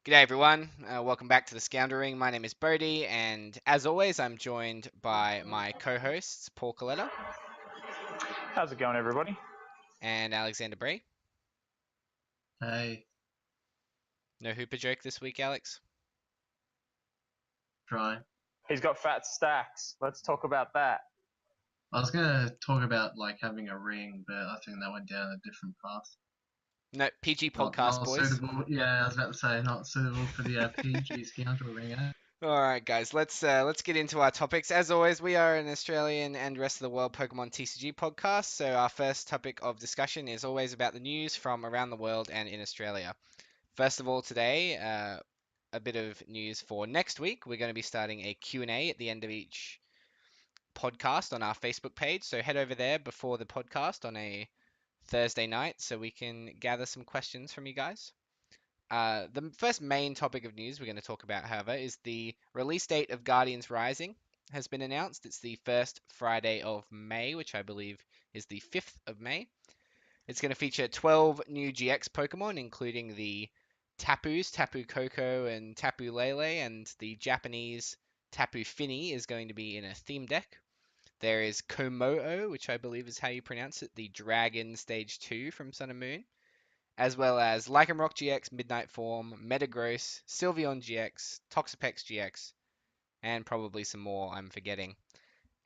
G'day everyone, welcome back to the Scoundrel Ring. My name is Bodhi, and as always, I'm joined by my co-hosts Paul Coletta How's it going, everybody? and Alexander Bray. Hey, No Hooper joke this week, Alex? try. He's got fat stacks. Let's talk about that. I was gonna talk about like having a ring, but I think that went down a different path. No, PG Not podcast, not boys. suitable. Yeah, I was about to say not suitable for the PG Scoundrel Ring. All right, guys, let's get into our topics. As always, we are an Australian and rest of the world Pokemon TCG podcast. So our first topic of discussion is always about the news from around the world and in Australia. First of all, today, a bit of news for next week. We're going to be starting a Q&A at the end of each podcast on our Facebook page. So head over there before the podcast on a Thursday night so we can gather some questions from you guys. The first main topic of news we're going to talk about, however, is the release date of Guardians Rising has been announced. It's the first Friday of May, which I believe is the 5th of May. It's going to feature 12 new GX Pokemon, including the Tapus, Tapu Koko, and Tapu Lele, and the Japanese Tapu Fini is going to be in a theme deck. There is Komodo, which I believe is how you pronounce it, the Dragon Stage 2 from Sun and Moon, as well as Lycanroc GX, Midnight Form, Metagross, Sylveon GX, Toxapex GX, and probably some more I'm forgetting.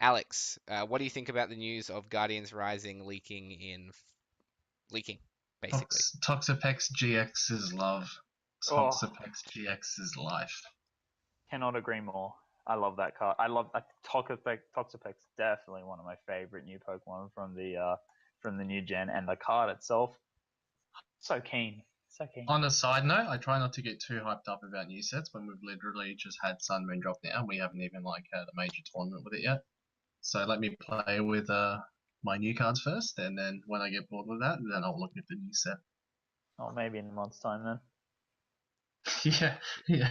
Alex, what do you think about the news of Guardians Rising leaking, basically? Toxapex GX is love. Oh, Toxapex GX is life. cannot agree more. I love that card. I love Toxapex. Toxapex, definitely one of my favorite new Pokemon from the new gen, and the card itself, so keen, so keen. On a side note, I try not to get too hyped up about new sets when we've literally just had Sun Moon drop now and we haven't even like had a major tournament with it yet. So let me play with my new cards first, and then when I get bored with that, then I'll look at the new set. Oh, maybe in a month's time then. yeah,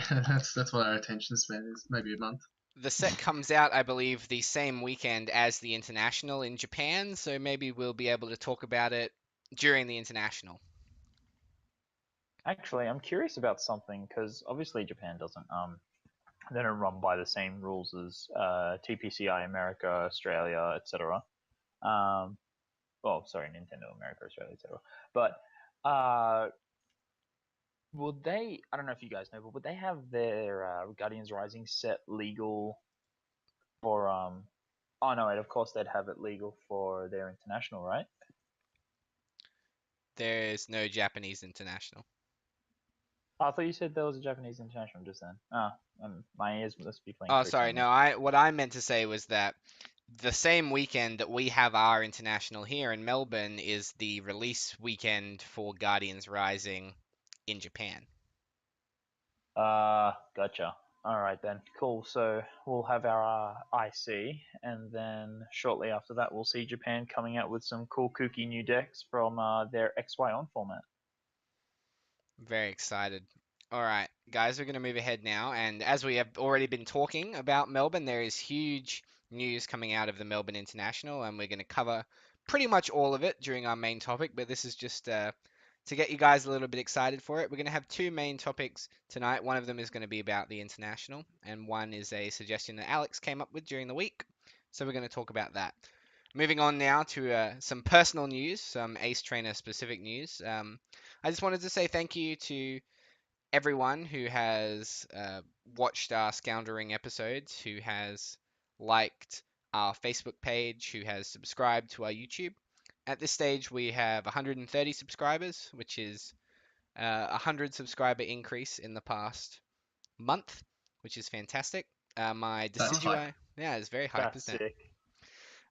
that's what our attention span is. Maybe a month. The set comes out, I believe, the same weekend as the International in Japan, so maybe we'll be able to talk about it during the International. Actually, I'm curious about something because obviously Japan doesn't they don't run by the same rules as TPCI America, Australia, etc. Well, sorry, Nintendo America, Australia, etc. But would they? I don't know if you guys know, but would they have their Guardians Rising set legal for? Oh no, of course they'd have it legal for their international, right? There's no Japanese International. Oh, I thought you said there was a Japanese international just then. My ears must be playing Oh, tricks sorry. on me. No, what I meant to say was that the same weekend that we have our international here in Melbourne is the release weekend for Guardians Rising in Japan. Gotcha. All right then, cool. So we'll have our IC, and then shortly after that, we'll see Japan coming out with some cool, kooky new decks from their XY on format. Very excited. All right, guys, we're going to move ahead now. And as we have already been talking about Melbourne, there is huge news coming out of the Melbourne International, and we're going to cover pretty much all of it during our main topic. But this is just to get you guys a little bit excited for it. We're going to have two main topics tonight. One of them is going to be about the International, and one is a suggestion that Alex came up with during the week. So we're going to talk about that. Moving on now to some personal news, some Ace Trainer specific news. I just wanted to say thank you to everyone who has watched our Scoundrel Ring episodes, who has liked our Facebook page, who has subscribed to our YouTube. At this stage, we have 130 subscribers, which is a 100 subscriber increase in the past month, which is fantastic. My That's hype. yeah, it's very hype, That's isn't it? sick.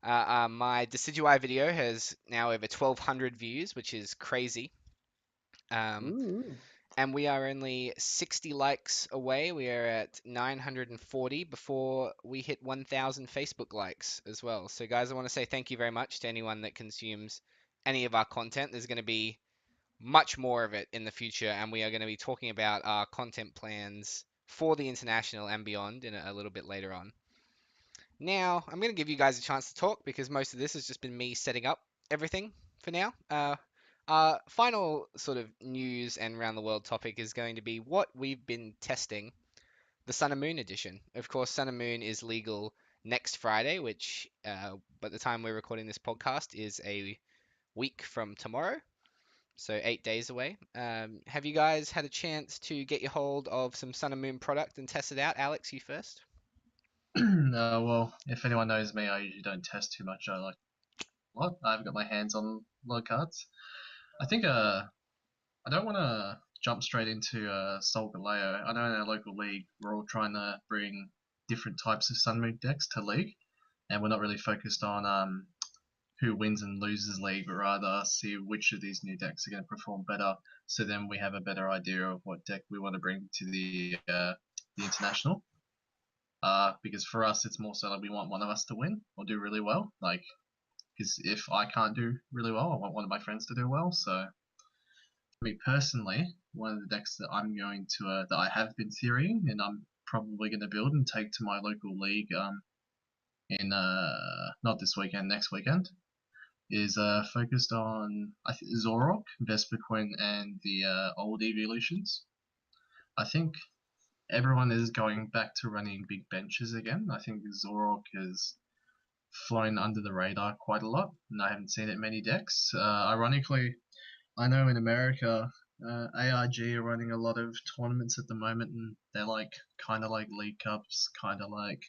My Decidueye video has now over 1,200 views, which is crazy. Ooh. And we are only 60 likes away. We are at 940 before we hit 1,000 Facebook likes as well. So, guys, I want to say thank you very much to anyone that consumes any of our content. There's going to be much more of it in the future, and we are going to be talking about our content plans for the international and beyond in a little bit later on. Now, I'm going to give you guys a chance to talk because most of this has just been me setting up everything for now. Final sort of news and round the world topic is going to be what we've been testing, the Sun and Moon edition. Of course, Sun and Moon is legal next Friday, which by the time we're recording this podcast is a week from tomorrow, so 8 days away. Have you guys had a chance to get your hold of some Sun and Moon product and test it out? Alex, you first. Well, if anyone knows me, I usually don't test too much. I've got my hands on a lot of cards. I think I don't want to jump straight into Solgaleo. I know in our local league we're all trying to bring different types of Sun Moon decks to league, and we're not really focused on who wins and loses league, but rather see which of these new decks are going to perform better. So then we have a better idea of what deck we want to bring to the international. Because for us, it's more so like we want one of us to win or do really well. Like, because if I can't do really well, I want one of my friends to do well. So, for me personally, one of the decks that I'm going to that I have been theorying and I'm probably going to build and take to my local league in not this weekend, next weekend, is focused on Zorok, Vespiquen, and the old evolutions. I think everyone is going back to running big benches again. I think Zorok has flown under the radar quite a lot, and I haven't seen it in many decks. Ironically, I know in America, ARG are running a lot of tournaments at the moment, and they're like kind of like League Cups, kind of like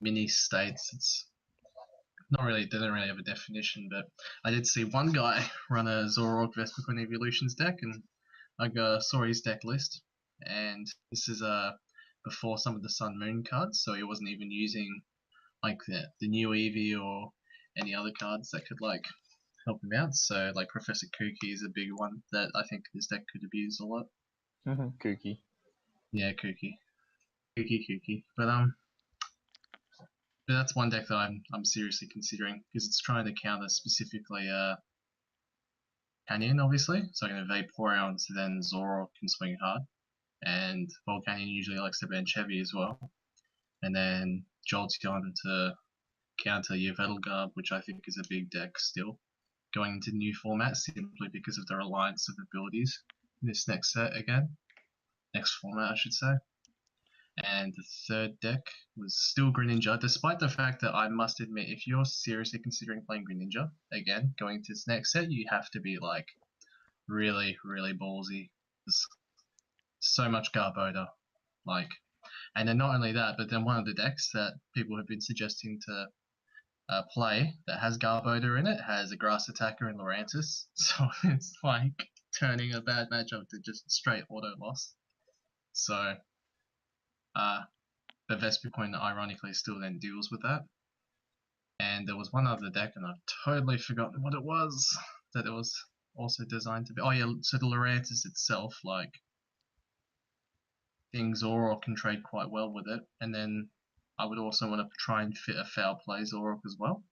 mini states. It's not really, they don't really have a definition, but I did see one guy run a Zorok Vespiquen Evolutions deck, and I saw his deck list, and this is before some of the Sun Moon cards, so he wasn't even using like the new Eevee or any other cards that could like help him out. So like Professor Kooky is a big one that I think this deck could abuse a lot. Kooky. Yeah, Kooky. But that's one deck that I'm seriously considering because it's trying to counter specifically Canyon, obviously. So I'm going to Vaporeon, so then Zorok can swing hard, and Volcanion usually likes to bench heavy as well, and then Jolteon to counter your Vedelgarb, which I think is a big deck still, going into new formats simply because of the reliance of abilities in this next format I should say. And the third deck was still Greninja, despite the fact that I must admit, if you're seriously considering playing Greninja, again, going to this next set, you have to be like really, really ballsy. There's so much Garbodor. Like, and then not only that, but then one of the decks that people have been suggesting to play that has Garbodor in it has a Grass Attacker and Laurentiis. So it's like turning a bad matchup to just straight auto loss. So the Vespiquen ironically still then deals with that. And there was one other deck, and I've totally forgotten what it was that it was also designed to be. Oh yeah, so the Laurentiis itself, like, things Zorok can trade quite well with it, and then I would also want to try and fit a foul play Zorok as well.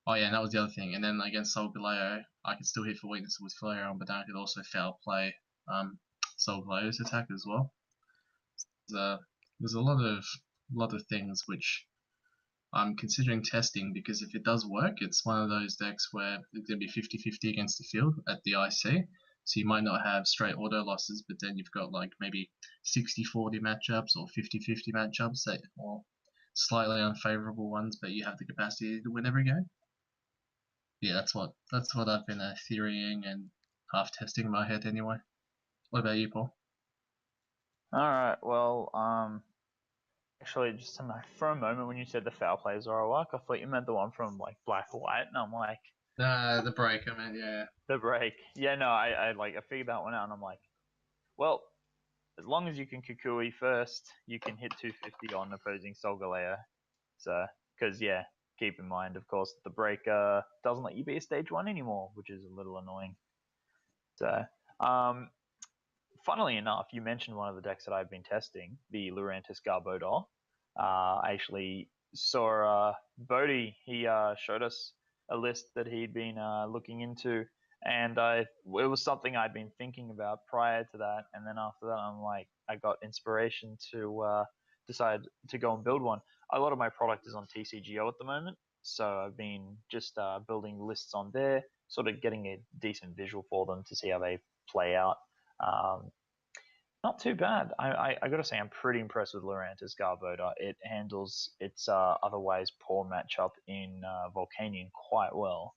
Oh yeah, and that was the other thing. And then against Solgaleo, I could still hit for weakness with Flareon, but then I could also foul play Solgaleo's attack as well. There's a lot of things which I'm considering testing, because if it does work, it's one of those decks where it's going to be 50-50 against the field at the IC. So you might not have straight auto losses, but then you've got like maybe 60-40 matchups or 50-50 matchups that or slightly unfavorable ones, but you have the capacity to win every game. Yeah, that's what I've been theorying and half testing in my head anyway. What about you, Paul? Alright, well, actually, just for a moment when you said the foul play Zoroark, I thought you meant the one from like Black or White, and I'm like, The break, I mean, yeah. the break. Yeah, no, I figured that one out, and I'm like, well, as long as you can Kukui first, you can hit 250 on opposing Solgaleo. So, because yeah, keep in mind, of course, the break doesn't let you be a stage 1 anymore, which is a little annoying. So, funnily enough, you mentioned one of the decks that I've been testing, the Laurentiis Garbodor. I actually saw Bodhi, he showed us a list that he'd been looking into, and it was something I'd been thinking about prior to that, and then after that I'm like, I got inspiration to decide to go and build one. A lot of my product is on TCGO at the moment, so I've been just building lists on there, sort of getting a decent visual for them to see how they play out. Not too bad. I got to say, I'm pretty impressed with Laurentiis Garbodor. It handles its otherwise poor matchup in Volcanion quite well,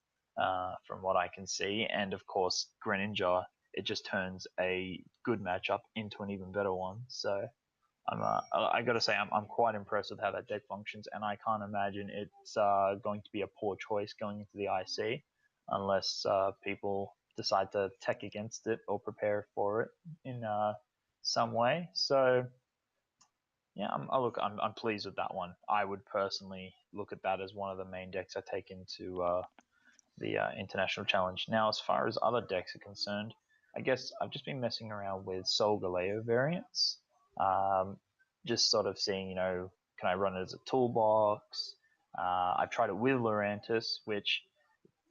from what I can see. And of course, Greninja, it just turns a good matchup into an even better one. So I got to say, I'm quite impressed with how that deck functions, and I can't imagine it's going to be a poor choice going into the IC, unless people decide to tech against it or prepare for it in some way. So yeah, I'm pleased with that one. I would personally look at that as one of the main decks I take into the international challenge. Now, as far as other decks are concerned, I guess I've just been messing around with Solgaleo variants. Just sort of seeing, can I run it as a toolbox? I've tried it with Laurentiis, which,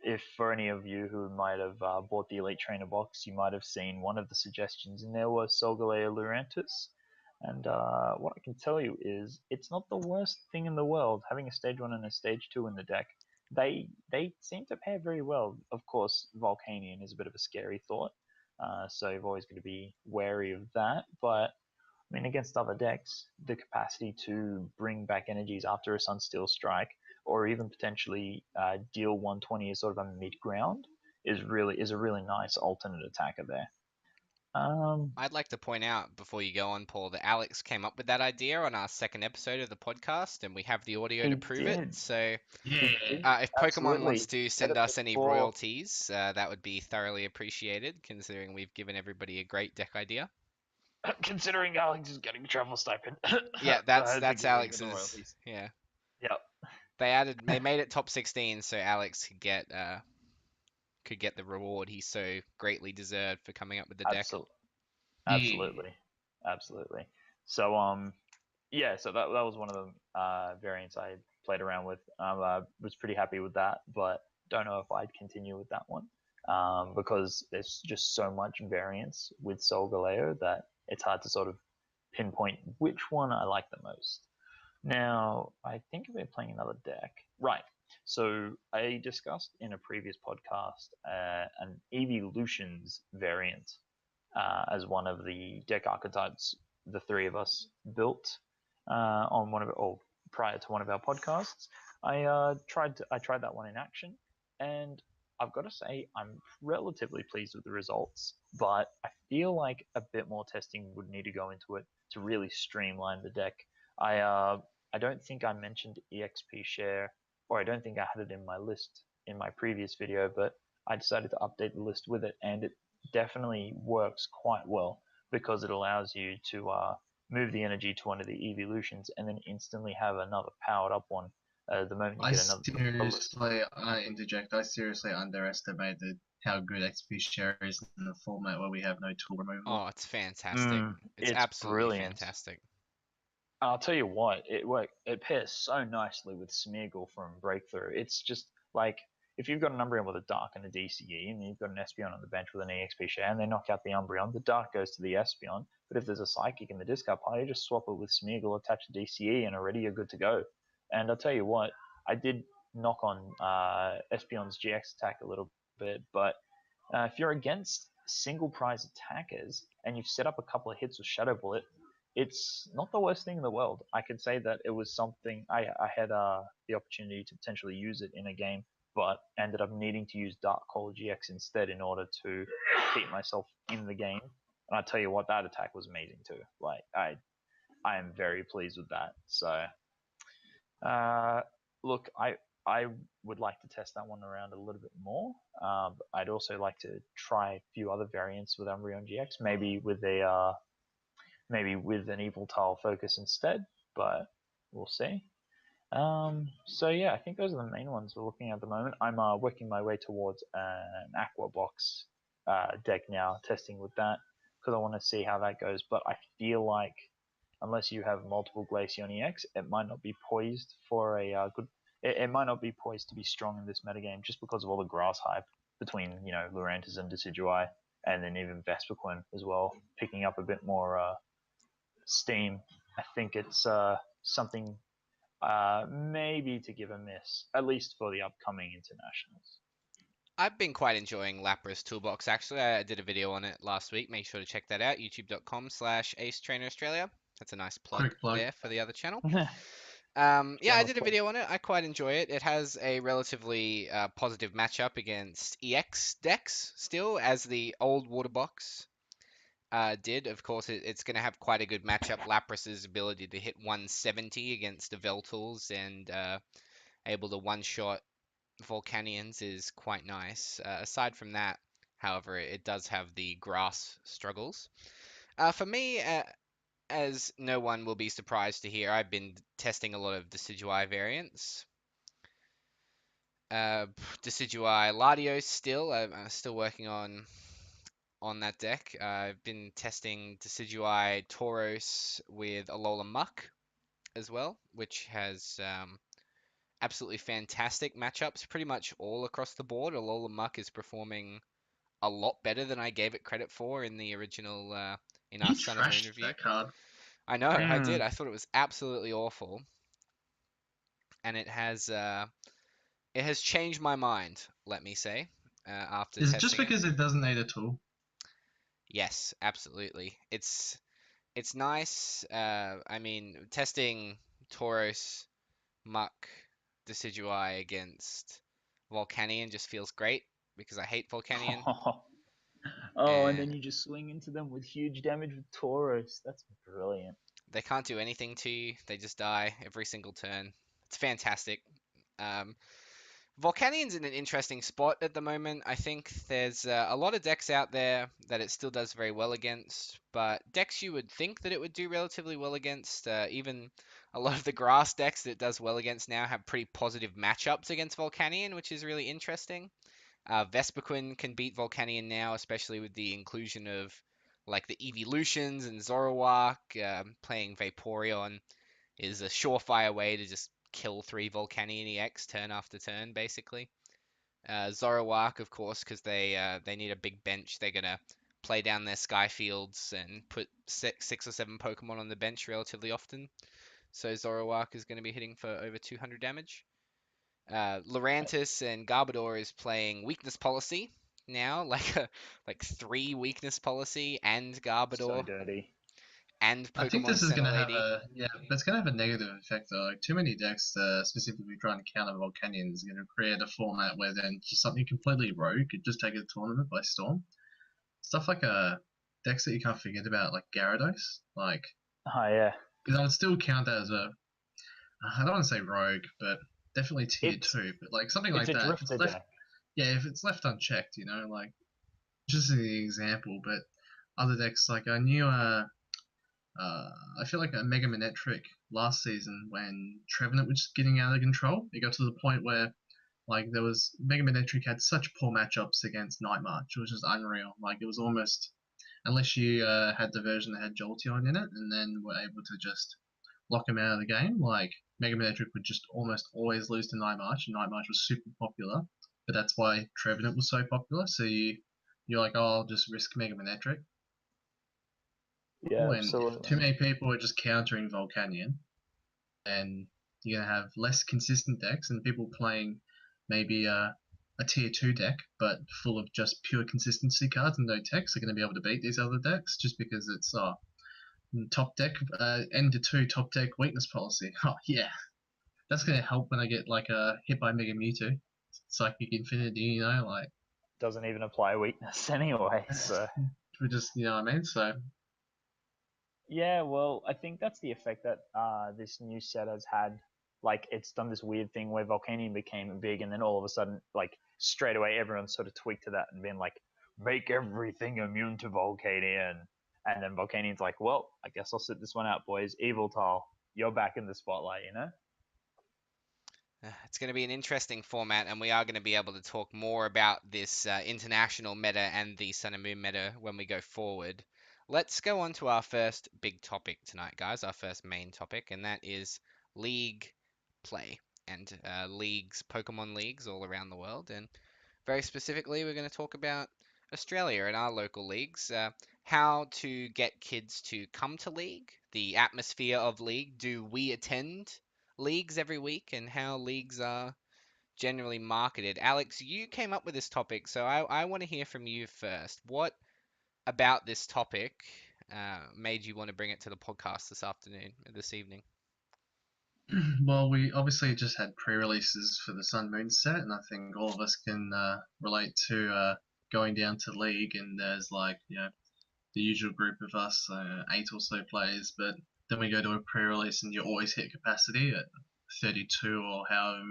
if for any of you who might have bought the Elite Trainer box, you might have seen one of the suggestions in there was Solgaleo Laurentiis. And what I can tell you is it's not the worst thing in the world having a stage 1 and a stage 2 in the deck. They seem to pair very well. Of course, Volcanion is a bit of a scary thought, so you're always going to be wary of that. But I mean, against other decks, the capacity to bring back energies after a Sunsteel Strike, or even potentially deal 120 as sort of a mid-ground, is a really nice alternate attacker there. I'd like to point out before you go on, Paul, that Alex came up with that idea on our second episode of the podcast, and we have the audio to prove it. So Yeah. if Pokemon Absolutely. wants to send us any before- royalties, that would be thoroughly appreciated, considering we've given everybody a great deck idea. Considering Alex is getting a travel stipend. Yeah, I that's think we're gonna get Alex's. royalties. Yeah, Yep. they made it top 16 so Alex could get the reward he so greatly deserved for coming up with the deck. Absolutely. Absolutely. So yeah, so that was one of the variants I played around with. I was pretty happy with that, but don't know if I'd continue with that one, because there's just so much variance with Solgaleo that it's hard to sort of pinpoint which one I like the most. Now, I think we're playing another deck. Right. So I discussed in a previous podcast an Evolutions variant as one of the deck archetypes the three of us built on prior to one of our podcasts. I tried that one in action, and I've got to say I'm relatively pleased with the results, but I feel like a bit more testing would need to go into it to really streamline the deck. I don't think I mentioned EXP share, or I don't think I had it in my list in my previous video, but I decided to update the list with it, and it definitely works quite well because it allows you to move the energy to one of the evolutions and then instantly have another powered up one the moment you get another. I interject. I seriously underestimated how good XP share is in a format where we have no tool removal. Oh, it's fantastic. It's absolutely brilliant. Fantastic. I'll tell you what, it pairs so nicely with Smeargle from Breakthrough. It's just like, if you've got an Umbreon with a Dark and a DCE, and you've got an Espeon on the bench with an EXP share, and they knock out the Umbreon, the Dark goes to the Espeon, but if there's a Psychic in the discard pile, you just swap it with Smeargle, attach the DCE, and already you're good to go. And I'll tell you what, I did knock on Espeon's GX attack a little bit, but if you're against single prize attackers, and you've set up a couple of hits with Shadow Bullet, it's not the worst thing in the world. I could say that it was something I had the opportunity to potentially use it in a game, but ended up needing to use Dark Call GX instead in order to keep myself in the game. And I tell you what, that attack was amazing too. Like I am very pleased with that. So look, I would like to test that one around a little bit more. I'd also like to try a few other variants with Umbreon GX, maybe with an Evil Tile focus instead, but we'll see. So yeah, I think those are the main ones we're looking at the moment. I'm working my way towards an Aqua Box deck now, testing with that, because I want to see how that goes. But I feel like unless you have multiple Glaceon EX, it might not be poised for a good. It might not be poised to be strong in this metagame, just because of all the grass hype between Laurentiis and Decidueye, and then even Vespiquen as well, picking up a bit more steam. I think it's something maybe to give a miss, at least for the upcoming internationals. I've been quite enjoying Lapras Toolbox actually. I did a video on it last week. Make sure to check that out. YouTube.com/Ace Trainer Australia. That's a nice plug Quick plug. there for the other channel. Yeah. Yeah, I Shameless did a plug. video on it. I quite enjoy it. It has a relatively positive matchup against EX decks still, as the old Water Box did. Of course, it's going to have quite a good matchup. Lapras's ability to hit 170 against the Veltals and able to one-shot Volcanions is quite nice. Aside from that, however, it does have the grass struggles. For me, as no one will be surprised to hear, I've been testing a lot of Decidueye variants. Decidueye Latios still. I'm still working on that deck. I've been testing Decidueye Tauros with Alola Muck as well, which has absolutely fantastic matchups pretty much all across the board. Alola Muck is performing a lot better than I gave it credit for in the original in our You Sun and Moon trashed review. that card. I know, I did. Mm. I thought it was absolutely awful, and it has changed my mind. Let me say, after Is it just testing it. because it doesn't need a tool? Yes, absolutely. It's nice. I mean, testing Tauros, Muck, Decidueye against Volcanion just feels great because I hate Volcanion, Oh, and then and you just swing into them with huge damage with Tauros. That's brilliant. they can't do anything to you. They just die every single turn. It's fantastic. Um, Volcanion's in an interesting spot at the moment. I think there's a lot of decks out there that it still does very well against, but decks you would think that it would do relatively well against, even a lot of the grass decks that it does well against now have pretty positive matchups against Volcanion, which is really interesting. Vespiquen can beat Volcanion now, especially with the inclusion of like the Evolutions and Zoroark. Playing Vaporeon is a surefire way to just kill 3 Volcanion EX turn after turn, basically. Zoroark, of course, because they need a big bench. They're gonna play down their sky fields and put six or seven Pokemon on the bench relatively often. So Zoroark is going to be hitting for over 200 damage. Laurentiis and Garbodor is playing weakness policy now, like 3 weakness policy and So Garbodor dirty. and I think Pokemon this is Center gonna have Lady. but it's gonna have a negative effect though. Like too many decks, specifically trying to counter Volcanion, is gonna create a format where then just something completely rogue could just take a tournament by storm. Stuff like decks that you can't forget about, like Gyarados, like Oh yeah. because I would still count that as a I don't want to say rogue, but definitely tier It's two. But like something it's like a that, if drifter it's left, deck. yeah, if it's left unchecked, like just an example. But other decks like I knew I feel like a Mega Manectric last season when Trevenant was getting out of control. It got to the point where like there was Mega Manectric had such poor matchups against Night March, it was just unreal. Like it was almost unless you had the version that had Jolteon in it, and then were able to just lock him out of the game. Like Mega Manectric would just almost always lose to Night March, and Night March was super popular. But that's why Trevenant was so popular. So you're like, oh, I'll just risk Mega Manectric. Yeah, When if too absolutely. many people are just countering Volcanion, then you're gonna have less consistent decks and people playing maybe a tier two deck, but full of just pure consistency cards and no techs are going to be able to beat these other decks just because it's top deck end to two top deck weakness policy. Oh yeah, that's going to help when I get like hit by Mega Mewtwo, Psychic Infinity, like Doesn't even apply weakness anyway. So we just what I mean. So yeah, well, I think that's the effect that this new set has had. Like, it's done this weird thing where Volcanion became big, and then all of a sudden, like, straight away, everyone sort of tweaked to that and been like, make everything immune to Volcanion. And then Volcanion's like, well, I guess I'll sit this one out, boys. Evil Tall, you're back in the spotlight, you know? It's going to be an interesting format, and we are going to be able to talk more about this international meta and the Sun and Moon meta when we go forward. Let's go on to our first big topic tonight, guys, our first main topic, and that is league play and leagues, Pokemon leagues all around the world. And very specifically, we're going to talk about Australia and our local leagues, how to get kids to come to league, the atmosphere of league. Do we attend leagues every week, and how leagues are generally marketed. Alex, you came up with this topic, so I want to hear from you first. What about this topic made you want to bring it to the podcast this evening? Well, we obviously just had pre-releases for the Sun Moon set, and I think all of us can relate to going down to League, and there's like, the usual group of us, 8 or so players, but then we go to a pre-release and you always hit capacity at 32 or however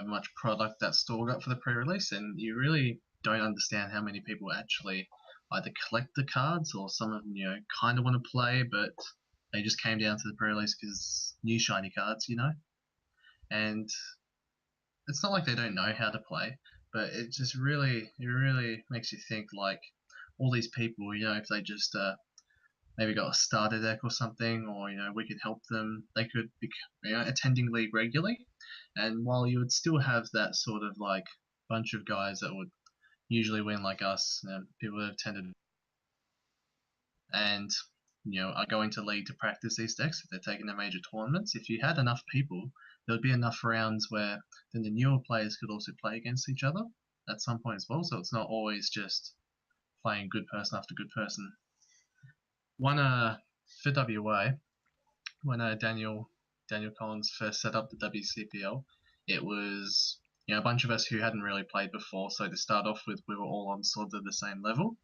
much product that's stored up for the pre-release, and you really don't understand how many people actually either collect the cards or some of them, kind of want to play, but they just came down to the pre-release because new shiny cards, and it's not like they don't know how to play, but it really makes you think, like, all these people, if they just maybe got a starter deck or something, or we could help them, they could be attending League regularly, and while you would still have that sort of like bunch of guys that would usually win, like us, people that have tended and are going to League to practice these decks if they're taking their major tournaments. If you had enough people, there would be enough rounds where then the newer players could also play against each other at some point as well, so it's not always just playing good person after good person. One for WA, when Daniel Collins first set up the WCPL, it was a bunch of us who hadn't really played before, so to start off with, we were all on sort of the same level.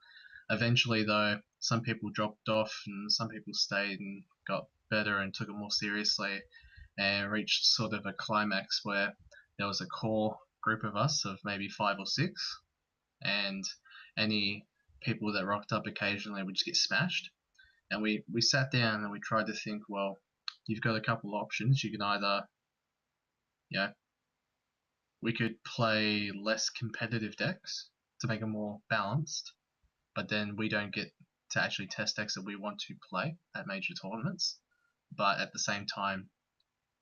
Eventually, though, some people dropped off and some people stayed and got better and took it more seriously, and reached sort of a climax where there was a core group of us of maybe 5 or 6, and any people that rocked up occasionally would just get smashed. And we sat down and we tried to think, well, you've got a couple of options. You can either, we could play less competitive decks to make them more balanced, but then we don't get to actually test decks that we want to play at major tournaments. But at the same time,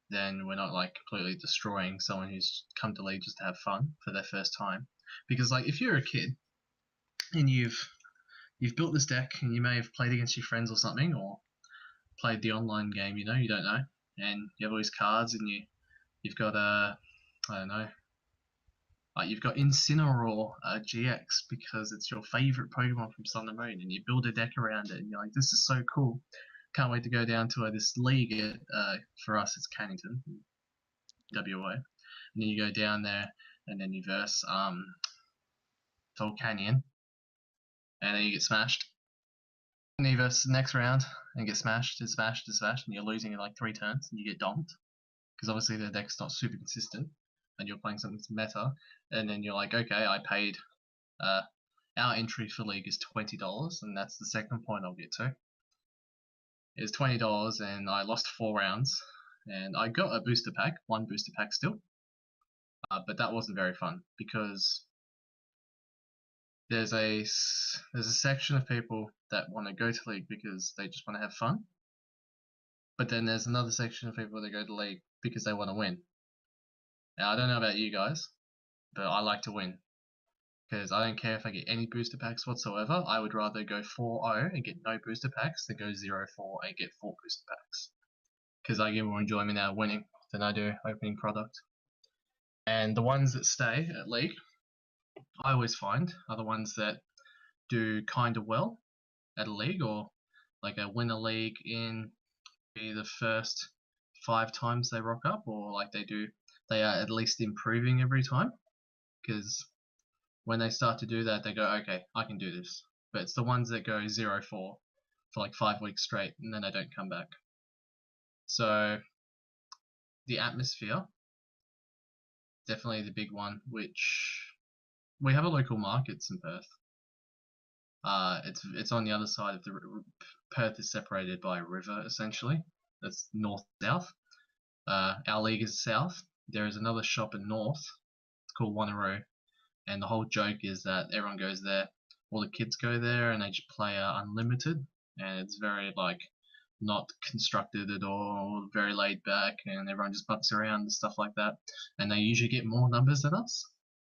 then we're not like completely destroying someone who's come to League just to have fun for their first time. Because like if you're a kid and you've built this deck and you may have played against your friends or something, or played the online game, you don't know, and you have all these cards and you've got you've got Incineroar GX because it's your favorite Pokemon from Sun and Moon, and you build a deck around it, and you're like, this is so cool. Can't wait to go down to this league at, for us it's Cannington, WA. And then you go down there and then you verse Soul Canyon, and then you get smashed. And you verse the next round and get smashed, and you're losing in like 3 turns and you get donked. Because obviously the deck's not super consistent and you're playing something that's meta, and then you're like, okay, I paid our entry for League is $20, and that's the second point I'll get to. It's $20 and I lost 4 rounds, and I got a booster pack, 1 booster pack still, but that wasn't very fun because there's a section of people that want to go to League because they just want to have fun, but then there's another section of people that go to League because they want to win. Now I don't know about you guys, but I like to win. Because I don't care if I get any booster packs whatsoever. I would rather go 4-0 and get no booster packs than go 0-4 and get 4 booster packs. Because I get more enjoyment out of winning than I do opening product. And the ones that stay at League, I always find, are the ones that do kind of well at a League, or like a win a League in the first 5 times they rock up, or like they are at least improving every time. Because when they start to do that, they go, okay, I can do this. But it's the ones that go 0-4 for like 5 weeks straight, and then they don't come back. So the atmosphere, definitely the big one, which we have a local markets in Perth. It's on the other side of the Perth is separated by a river essentially. That's north-south. Our league is south. There is another shop in north. It's called Wanneroo. And the whole joke is that everyone goes there, all the kids go there, and they just play unlimited, and it's very like not constructed at all, very laid back, and everyone just bucks around and stuff like that. And they usually get more numbers than us.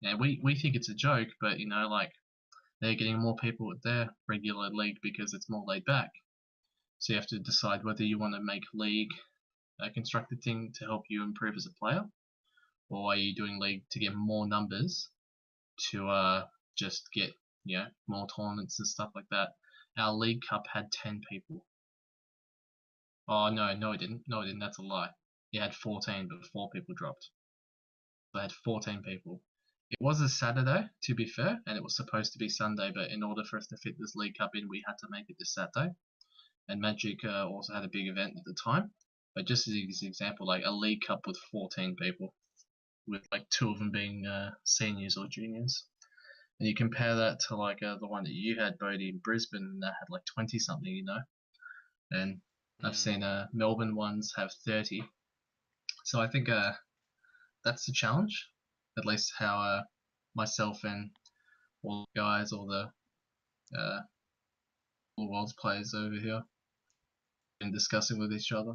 And we think it's a joke, but like they're getting more people at their regular league because it's more laid back. So you have to decide whether you want to make League a constructed thing to help you improve as a player, or are you doing league to get more numbers to just get more tournaments and stuff like that? Our League Cup had 10 people. Oh no, it didn't. No, it didn't. That's a lie. It had 14, but 4 people dropped. So I had 14 people. It was a Saturday, to be fair, and it was supposed to be Sunday, but in order for us to fit this League Cup in, we had to make it this Saturday. And Magic also had a big event at the time. But just as an example, like a League Cup with 14 people, with like 2 of them being seniors or juniors. And you compare that to like the one that you had, Bodhi, in Brisbane, that had like 20 something, And I've seen Melbourne ones have 30. So I think that's the challenge, at least how myself and all the guys, all the world's players over here been discussing with each other.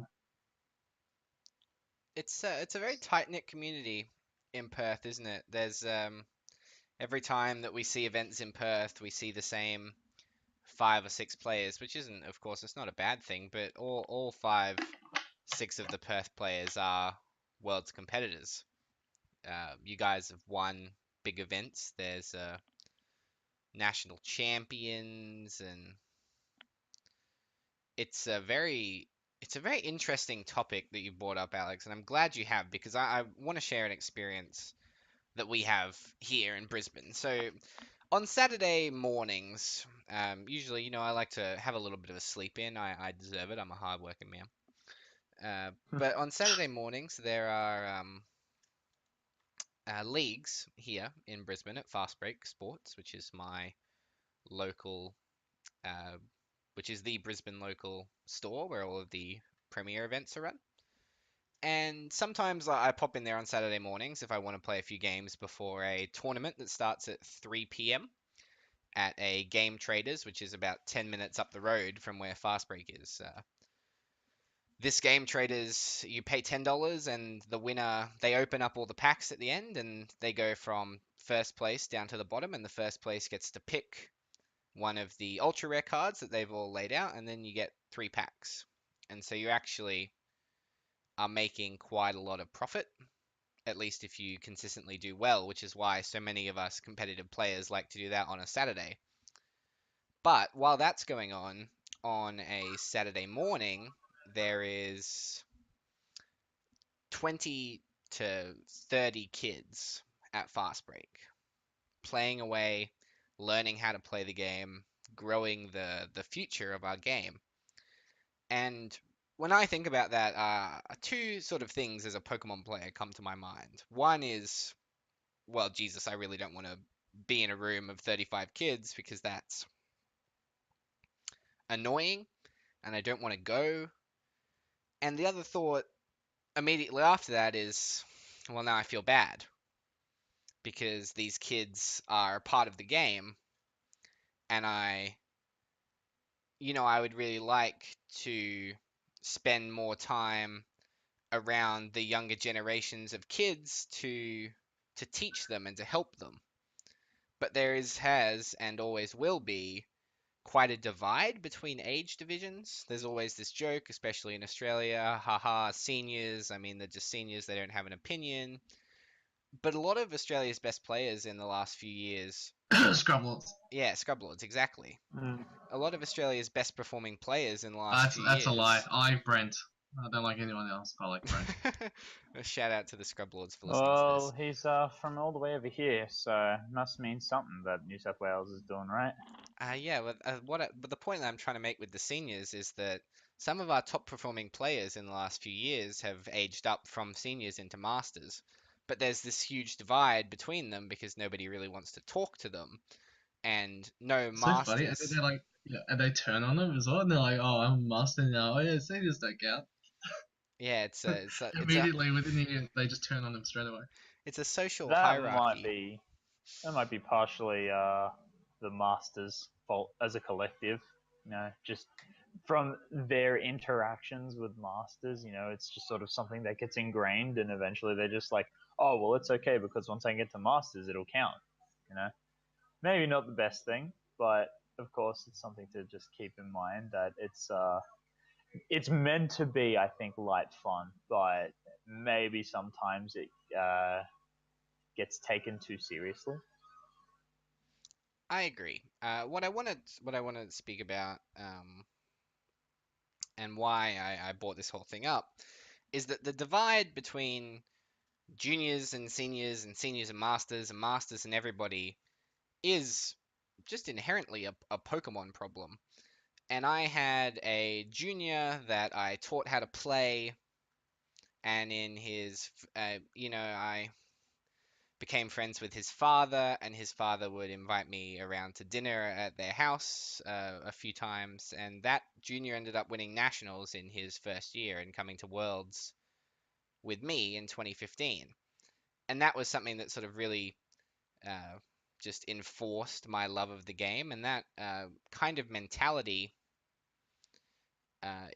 It's a very tight-knit community in Perth, isn't it? There's every time that we see events in Perth, we see the same 5 or 6 players, which isn't, of course, it's not a bad thing, but all 5, 6 of the Perth players are world's competitors. You guys have won big events. There's national champions, and it's a very interesting topic that you brought up, Alex, and I'm glad you have because I want to share an experience that we have here in Brisbane. So on Saturday mornings, usually, I like to have a little bit of a sleep in. I deserve it. I'm a hardworking man. But on Saturday mornings, there are leagues here in Brisbane at Fast Break Sports, which is my local, uh, which is the Brisbane local store where all of the premier events are run. And sometimes I pop in there on Saturday mornings if I want to play a few games before a tournament that starts at 3 p.m. at a Game Traders, which is about 10 minutes up the road from where Fast Break is. This Game Traders, you pay $10 and the winner, they open up all the packs at the end and they go from first place down to the bottom, and the first place gets to pick one of the ultra rare cards that they've all laid out, and then you get 3 packs. And so you actually are making quite a lot of profit, at least if you consistently do well, which is why so many of us competitive players like to do that on a Saturday. But while that's going on a Saturday morning, there is 20 to 30 kids at Fast Break playing away, learning how to play the game, growing the future of our game. And when I think about that, 2 sort of things as a Pokemon player come to my mind. One is, well, Jesus, I really don't want to be in a room of 35 kids because that's annoying and I don't want to go. And the other thought immediately after that is, well, now I feel bad because these kids are part of the game, and I would really like to spend more time around the younger generations of kids to teach them and to help them. But has and always will be quite a divide between age divisions. There's always this joke, especially in Australia, haha, seniors. I mean, they're just seniors, they don't have an opinion. But a lot of Australia's best players in the last few years. Scrubblords. Yeah, Scrubblords, exactly. A lot of Australia's best performing players in the last few That's years. a lie. I like Brent. I don't like anyone else. I like Brent. A shout out to the Scrubblords for listening Well, to this. he's from all the way over here, so must mean something that New South Wales is doing right. Yeah, but the point that I'm trying to make with the seniors is that some of our top performing players in the last few years have aged up from seniors into masters. But there's this huge divide between them because nobody really wants to talk to them. And no So funny. And masters. then they're like, and they turn on them as well, and they're like, "Oh, I'm a master now. Oh yeah, seniors don't count." Yeah, Immediately within the year, they just turn on them straight away. it's a social That might hierarchy. be partially the Masters' fault as a collective. Just from their interactions with Masters, it's just sort of something that gets ingrained, and eventually they're just like, oh, well, it's okay because once I get to Masters, it'll count. Maybe not the best thing, but of course, it's something to just keep in mind that it's meant to be, I think, light fun, but maybe sometimes gets taken too seriously. I agree. What I wanted to speak about, and why I brought this whole thing up, is that the divide between juniors and seniors and masters and everybody is just inherently a Pokemon problem. And I had a junior that I taught how to play, and in his, I became friends with his father, and his father would invite me around to dinner at their house a few times, and that junior ended up winning nationals in his first year and coming to Worlds with me in 2015. And that was something that sort of really just enforced my love of the game, and that kind of mentality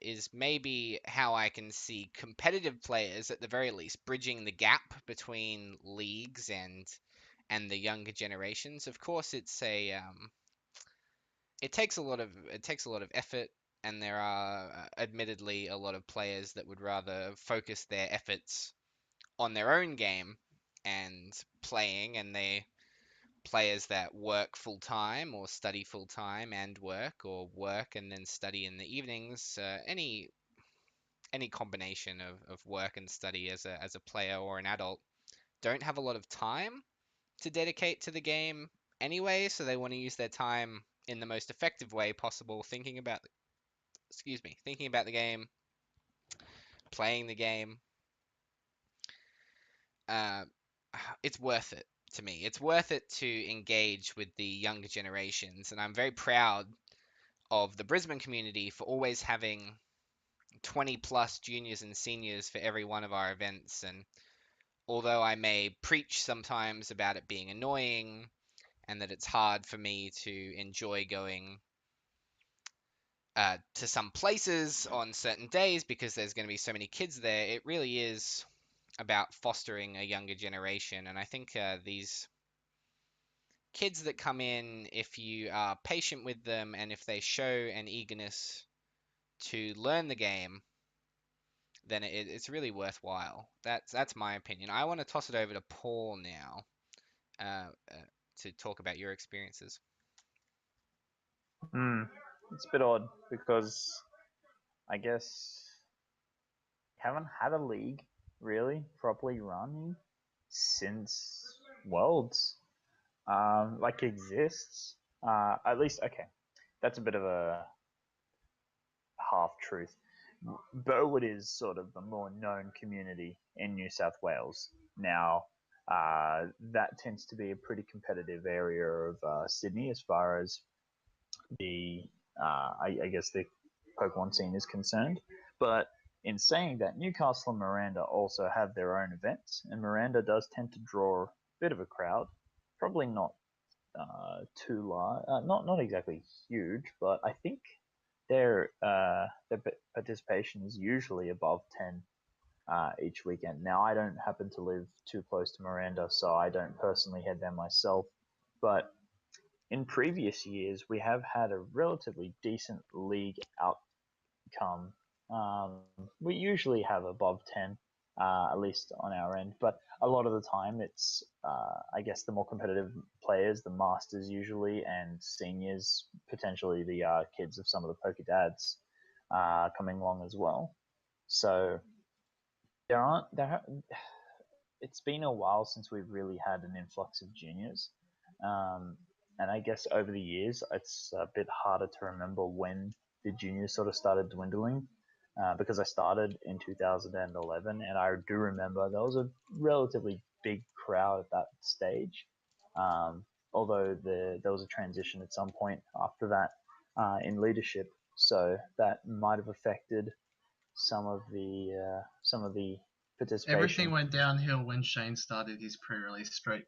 is maybe how I can see competitive players, at the very least, bridging the gap between leagues and the younger generations. Of course, it takes a lot of effort, and there are admittedly a lot of players that would rather focus their efforts on their own game and playing, and they players that work full time or study full time and work, or work and then study in the evenings. Any combination of work and study as a player or an adult don't have a lot of time to dedicate to the game anyway, so they want to use their time in the most effective way possible, thinking about the game, playing the game. Uh, it's worth it to me. It's worth it to engage with the younger generations, and I'm very proud of the Brisbane community for always having 20 plus juniors and seniors for every one of our events. And although I may preach sometimes about it being annoying and that it's hard for me to enjoy going to some places on certain days because there's going to be so many kids there, it really is about fostering a younger generation. And I think these kids that come in, if you are patient with them and if they show an eagerness to learn the game, then it's really worthwhile. That's my opinion. I want to toss it over to Paul now to talk about your experiences. It's a bit odd because I guess haven't had a league really properly running since Worlds. Like exists. At least okay. That's a bit of a half truth. Burwood is sort of the more known community in New South Wales. Now, that tends to be a pretty competitive area of Sydney as far as I guess the Pokemon scene is concerned. But in saying that, Newcastle and Miranda also have their own events, and Miranda does tend to draw a bit of a crowd. Probably not too large, not exactly huge, but I think their participation is usually above 10 each weekend. Now, I don't happen to live too close to Miranda, so I don't personally head there myself. But in previous years, we have had a relatively decent league outcome. We usually have above 10, at least on our end, but a lot of the time it's, I guess, the more competitive players, the masters usually, and seniors, potentially the kids of some of the poker dads coming along as well. So it's been a while since we've really had an influx of juniors. And I guess over the years, it's a bit harder to remember when the juniors sort of started dwindling. Because I started in 2011, and I do remember there was a relatively big crowd at that stage. Although there was a transition at some point after that in leadership, so that might have affected some of the participation. Everything went downhill when Shane started his pre-release streak.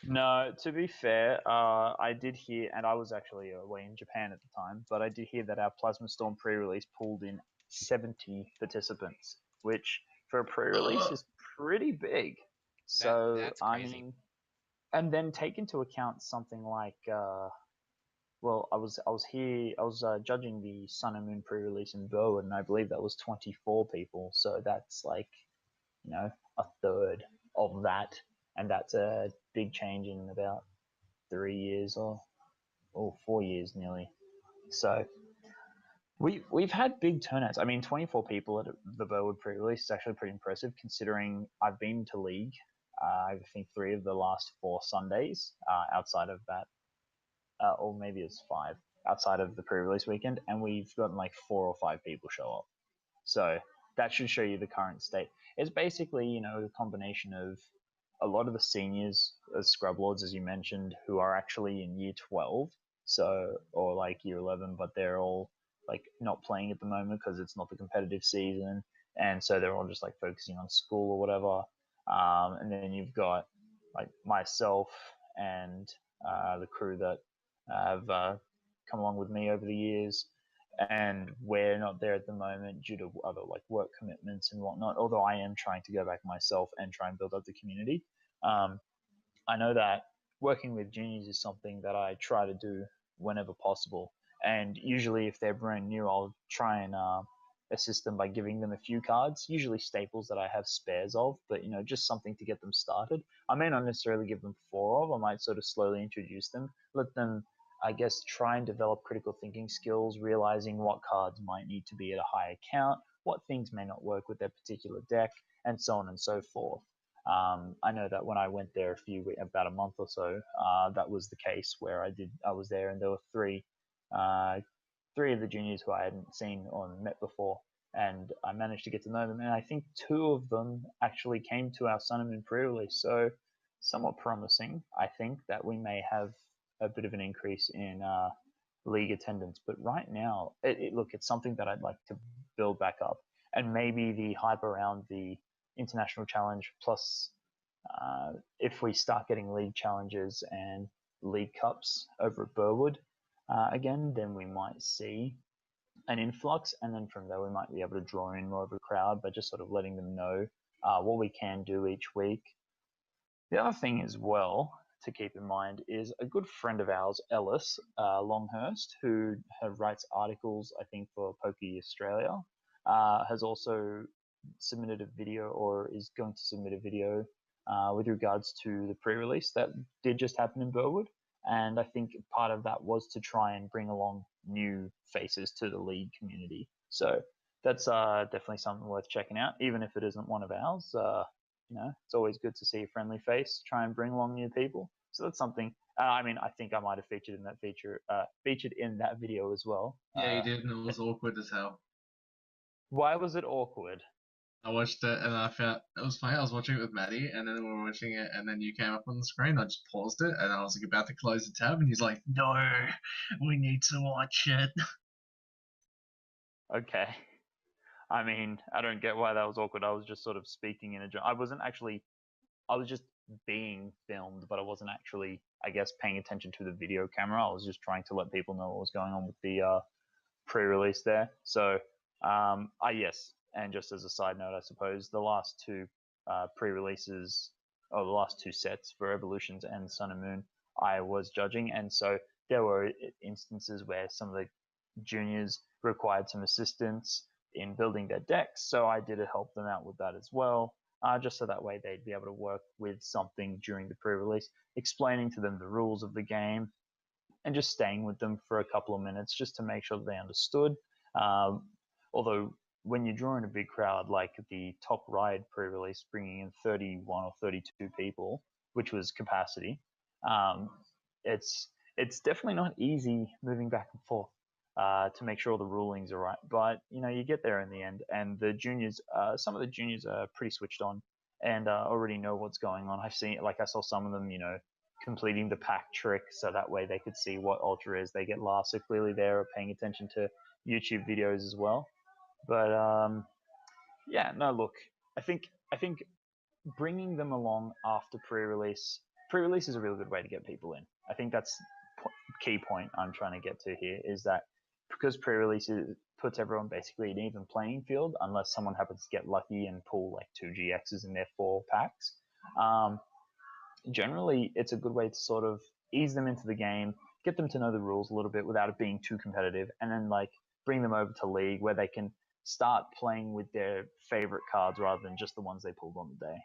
No, to be fair, I did hear, and I was actually away in Japan at the time, but I did hear that our Plasma Storm pre-release pulled in 70 participants, which for a pre-release is pretty big. So that's I crazy. mean, and then take into account something like, well, I was judging the Sun and Moon pre-release in Berlin, and I believe that was 24 people. So that's like, a third of that, and that's a big change in about 3 years or 4 years nearly. So we've had big turnouts. I mean, 24 people at the Burwood pre-release is actually pretty impressive, considering I've been to league. I think 3 of the last 4 Sundays outside of that, or maybe it's 5 outside of the pre-release weekend, and we've gotten like 4 or 5 people show up. So that should show you the current state. It's basically, a combination of a lot of the seniors as scrub lords, as you mentioned, who are actually in year 12, or like year 11, but they're all like not playing at the moment because it's not the competitive season, and so they're all just like focusing on school or whatever. And then you've got like myself and the crew that have come along with me over the years, and we're not there at the moment due to other like work commitments and whatnot, although I am trying to go back myself and try and build up the community. I know that working with juniors is something that I try to do whenever possible, and usually if they're brand new, I'll try and assist them by giving them a few cards, usually staples that I have spares of, but just something to get them started. I may not necessarily give them 4 of, I might sort of slowly introduce them, let them, I guess, try and develop critical thinking skills, realizing what cards might need to be at a higher count, what things may not work with their particular deck, and so on and so forth. I know that when I went there about a month or so, that was the case where I was there, and there were 3 of the juniors who I hadn't seen or met before, and I managed to get to know them, and I think 2 of them actually came to our Sun and Moon pre-release, so somewhat promising. I think that we may have a bit of an increase in league attendance, but right now, it's something that I'd like to build back up, and maybe the hype around the international challenge, plus if we start getting league challenges and league cups over at Burwood again, then we might see an influx, and then from there we might be able to draw in more of a crowd by just sort of letting them know what we can do each week. The other thing as well to keep in mind is a good friend of ours, Ellis Longhurst, who writes articles, I think, for Pokie Australia, has also submitted a video, or is going to submit a video with regards to the pre-release that did just happen in Burwood. And I think part of that was to try and bring along new faces to the league community. So that's definitely something worth checking out, even if it isn't one of ours. It's always good to see a friendly face, try and bring along new people. So that's something. I think I might have featured in that video as well. Yeah, you did, and it was awkward as hell. Why was it awkward? I watched it and I found it was funny. I was watching it with Maddie, and then we were watching it, and then you came up on the screen. I just paused it, and I was like about to close the tab, and he's like, "No, we need to watch it." Okay. I mean, I don't get why that was awkward. I was just sort of speaking in I was just being filmed, but I wasn't actually, I guess, paying attention to the video camera. I was just trying to let people know what was going on with the pre-release there. So, yes. And just as a side note, I suppose the last 2 pre-releases, or the last 2 sets for Evolutions and Sun and Moon, I was judging, and so there were instances where some of the juniors required some assistance in building their decks, so I did help them out with that as well, just so that way they'd be able to work with something during the pre-release, explaining to them the rules of the game, and just staying with them for a couple of minutes just to make sure that they understood. Although when you're drawing a big crowd, like the Top Ride pre-release, bringing in 31 or 32 people, which was capacity, it's definitely not easy moving back and forth to make sure all the rulings are right. But you get there in the end, and the juniors, some of the juniors are pretty switched on and already know what's going on. I saw some of them, completing the pack trick, so that way they could see what ultra is they get last. So clearly they're paying attention to YouTube videos as well. But look, I think bringing them along after pre-release is a really good way to get people in. I think that's key point I'm trying to get to here, is that because pre-release puts everyone basically in an even playing field, unless someone happens to get lucky and pull like 2 GXs in their 4 packs. Generally, it's a good way to sort of ease them into the game, get them to know the rules a little bit without it being too competitive, and then like bring them over to League where they can start playing with their favorite cards rather than just the ones they pulled on the day.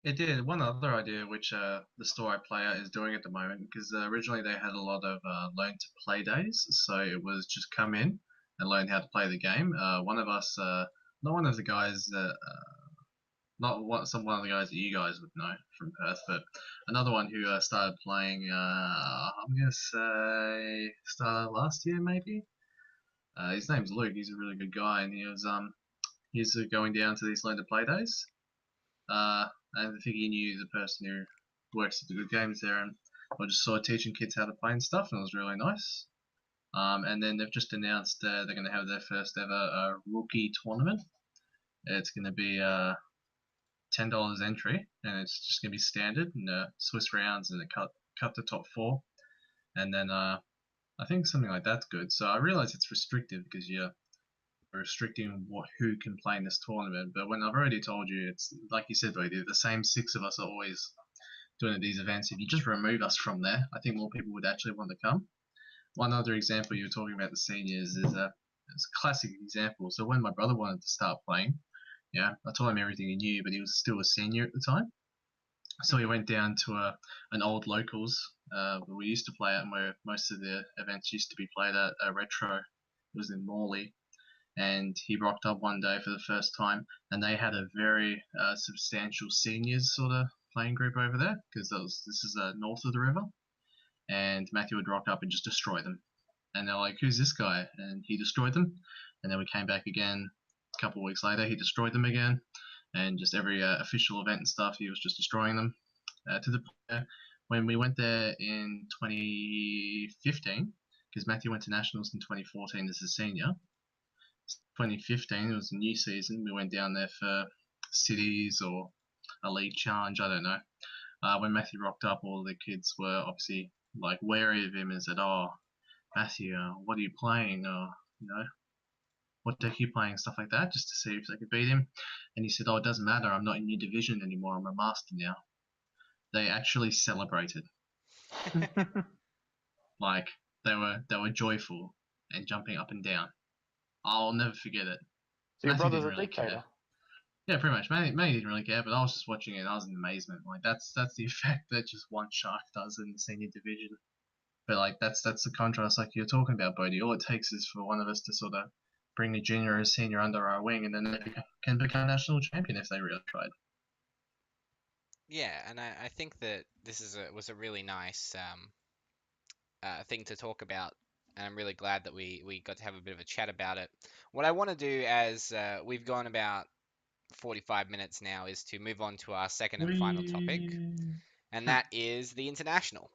It did. One other idea, which the store I play at is doing at the moment, because originally they had a lot of learn to play days, so it was just come in and learn how to play the game. One of us, not one of the guys that, not one of the guys that you guys would know from Perth, but another one who started playing. I'm gonna say started last year maybe. His name's Luke. He's a really good guy, and he's going down to these learn to play days. I think he knew the person who works at the Good Games there, and I just saw teaching kids how to play and stuff, and it was really nice. And then they've just announced they're going to have their first ever rookie tournament. It's going to be $10 entry, and it's just going to be standard and Swiss rounds, and it cut the top 4, and then I think something like that's good. So I realize it's restrictive because you're restricting who can play in this tournament. But when I've already told you, it's like you said, Bodhi, the same 6 of us are always doing at these events. If you just remove us from there, I think more people would actually want to come. One other example you were talking about the seniors is it's a classic example. So when my brother wanted to start playing, yeah, I told him everything he knew, but he was still a senior at the time. So he went down to an old locals where we used to play at, and where most of the events used to be played at, a retro. It was in Morley. And he rocked up one day for the first time, and they had a very substantial seniors sort of playing group over there, because this is north of the river, and Matthew would rock up and just destroy them. And they're like, who's this guy? And he destroyed them, and then we came back again a couple of weeks later, he destroyed them again, and just every official event and stuff, he was just destroying them, to the point when we went there in 2015, because Matthew went to Nationals in 2014 as a senior. 2015, it was a new season. We went down there for cities or a league challenge, I don't know. When Matthew rocked up, all the kids were obviously like wary of him and said, "Oh, Matthew, what are you playing? Or what deck are you playing?" Stuff like that, just to see if they could beat him. And he said, "Oh, it doesn't matter. I'm not in your division anymore. I'm a master now." They actually celebrated, like they were joyful and jumping up and down. I'll never forget it. So your Matthew brother's didn't a really dictator. care. Yeah, pretty much. Manny didn't really care, but I was just watching it and I was in amazement. Like that's the effect that just one shark does in the senior division. But like that's the contrast like you're talking about, Bodhi. All it takes is for one of us to sort of bring a junior or a senior under our wing, and then they can become national champion if they really tried. Yeah, and I think that this was a really nice thing to talk about, and I'm really glad that we got to have a bit of a chat about it. What I want to do, as we've gone about 45 minutes now, is to move on to our second and final topic, and that is the international.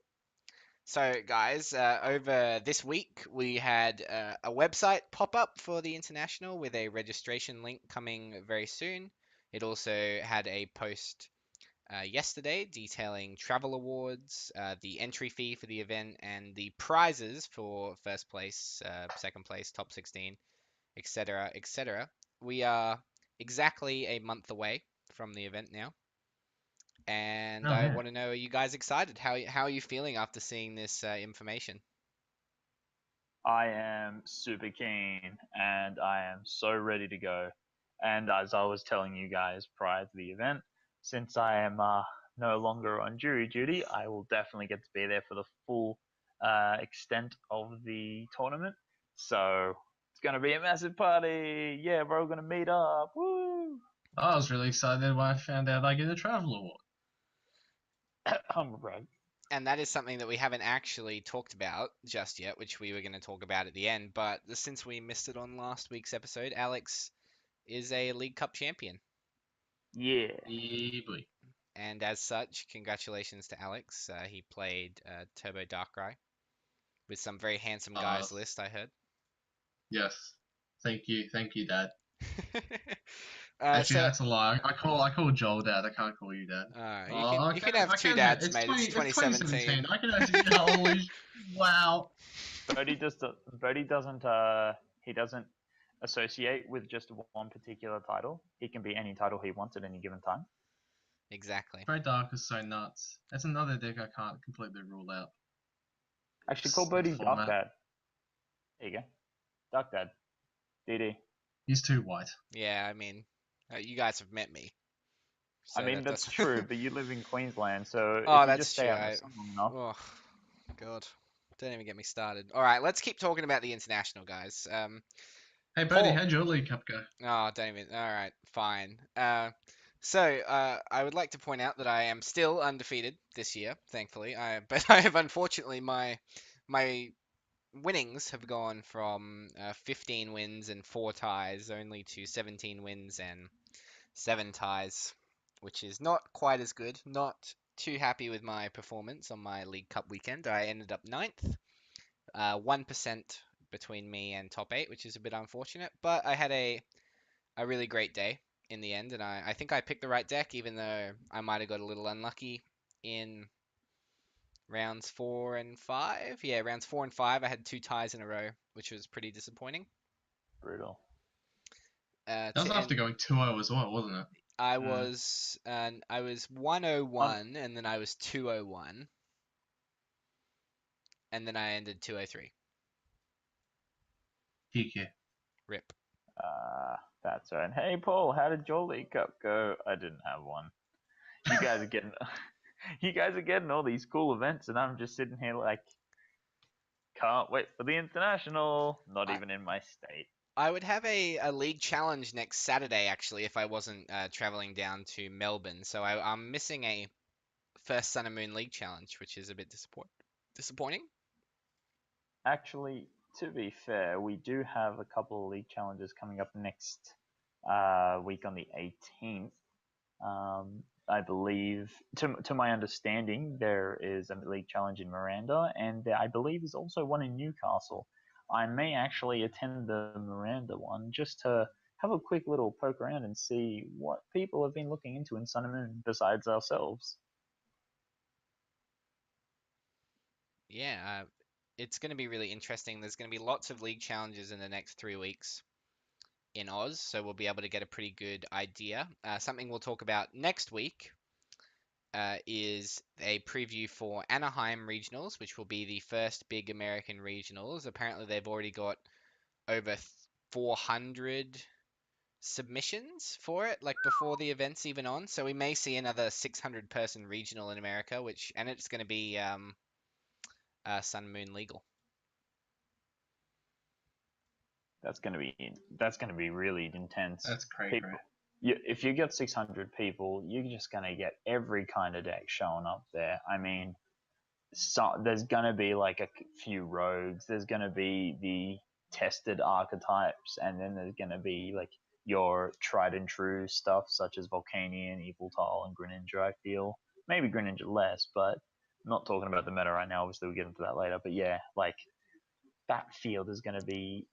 So, guys, over this week we had a website pop up for the international with a registration link coming very soon. It also had a post yesterday detailing travel awards, the entry fee for the event, and the prizes for first place, second place, top 16, etc., etc. We are exactly a month away from the event now, and Oh I yeah. want to know, are you guys excited? How are you feeling after seeing this information? I am super keen and I am so ready to go. And as I was telling you guys prior to the event, since I am no longer on jury duty, I will definitely get to be there for the full extent of the tournament. So it's going to be a massive party. Yeah, we're all going to meet up. Woo! I was really excited when I found out I get a travel award. Humble brag. And that is something that we haven't actually talked about just yet, which we were going to talk about at the end. But since we missed it on last week's episode, Alex is a League Cup champion. Yeah. Yeah, boy. and as such, congratulations to Alex. He played Turbo Darkrai with some very handsome guys list, I heard. Yes. Thank you, Dad. So, That's a lie. I call Joel Dad. I can't call you Dad. you can have two dads, mate. It's 2017. I can actually. Holy! Wow. Bodhi doesn't he doesn't associate with just one particular title. He can be any title he wants at any given time. Exactly. Great Dark is so nuts. That's another deck I can't completely rule out. Actually, call Bodhi Dark Dad. There you go. Dark Dad. DD. He's too white. Yeah, I mean, you guys have met me. So I mean, that's true, but you live in Queensland, so oh, if you that's just stay true. out in the sun long enough. Oh, God. Don't even get me started. All right, let's keep talking about the international, guys. Hey, Bodhi, Paul. how'd your League Cup go? Oh, don't even. All right, fine. So I would like to point out that I am still undefeated this year, thankfully. But I have unfortunately my winnings have gone from 15 wins and 4 ties only to 17 wins and 7 ties, which is not quite as good. Not too happy with my performance on my League Cup weekend. I ended up 9th, 1% between me and top 8, which is a bit unfortunate. But I had a really great day in the end, and I think I picked the right deck, even though I might have got a little unlucky in rounds 4 and 5. Yeah, rounds 4 and 5, I had 2 ties in a row, which was pretty disappointing. Brutal. That was after going 2-0 as well, wasn't it? I was 101, and then I was 201, and then I ended 203. TK. Rip. That's right. Hey, Paul, how did your League Cup go? I didn't have one. You guys are getting, you guys are getting all these cool events, and I'm just sitting here like, can't wait for the international. Not even in my state. I would have a league challenge next Saturday, actually, if I wasn't traveling down to Melbourne. So I'm missing a first Sun and Moon League challenge, which is a bit disappointing. Actually, to be fair, we do have a couple of league challenges coming up next week on the 18th. I believe, to my understanding, there is a league challenge in Miranda, and there, I believe, is also one in Newcastle. I may actually attend the Miranda one just to have a quick little poke around and see what people have been looking into in Sun and Moon besides ourselves. Yeah, it's going to be really interesting. There's going to be lots of league challenges in the next 3 weeks in Oz, so we'll be able to get a pretty good idea. Something we'll talk about next week is a preview for Anaheim Regionals, which will be the first big American regionals. Apparently, they've already got over 400 submissions for it, like before the event's even on. So we may see another 600-person regional in America, and it's going to be Sun Moon legal. That's gonna be really intense. That's crazy. If you get 600 people, you're just gonna get every kind of deck showing up there. I mean, there's gonna be like a few rogues. There's gonna be the tested archetypes, and then there's gonna be like your tried and true stuff such as Volcanion, Eviltal, and Greninja. I feel maybe Greninja less, but I'm not talking about the meta right now. Obviously, we'll get into that later. But yeah, like that field is gonna be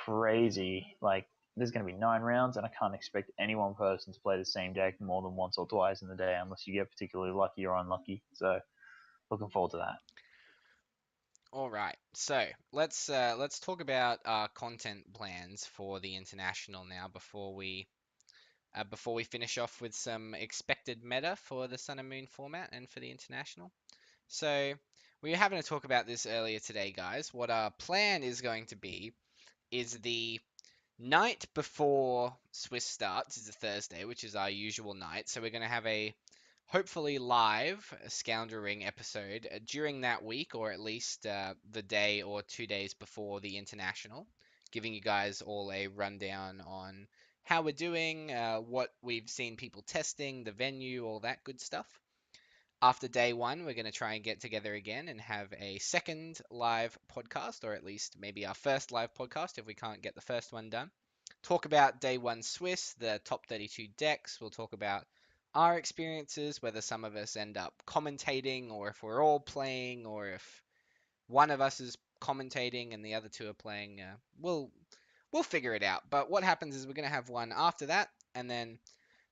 crazy. Like there's going to be 9 rounds, and I can't expect any one person to play the same deck more than once or twice in the day unless you get particularly lucky or unlucky. So looking forward to that. All right, so let's talk about our content plans for the international now before we finish off with some expected meta for the Sun and Moon format and for the international. So we were having to talk about this earlier today, guys. What our plan is going to be is the night before Swiss starts is a Thursday, which is our usual night. So we're going to have a hopefully live Scoundrel Ring episode during that week, or at least the day or 2 days before the international, giving you guys all a rundown on how we're doing, what we've seen people testing, the venue, all that good stuff. After day 1, we're going to try and get together again and have a second live podcast, or at least maybe our first live podcast if we can't get the first one done. Talk about day 1 Swiss, the top 32 decks. We'll talk about our experiences, whether some of us end up commentating, or if we're all playing, or if one of us is commentating and the other two are playing. We'll figure it out. But what happens is we're going to have one after that, and then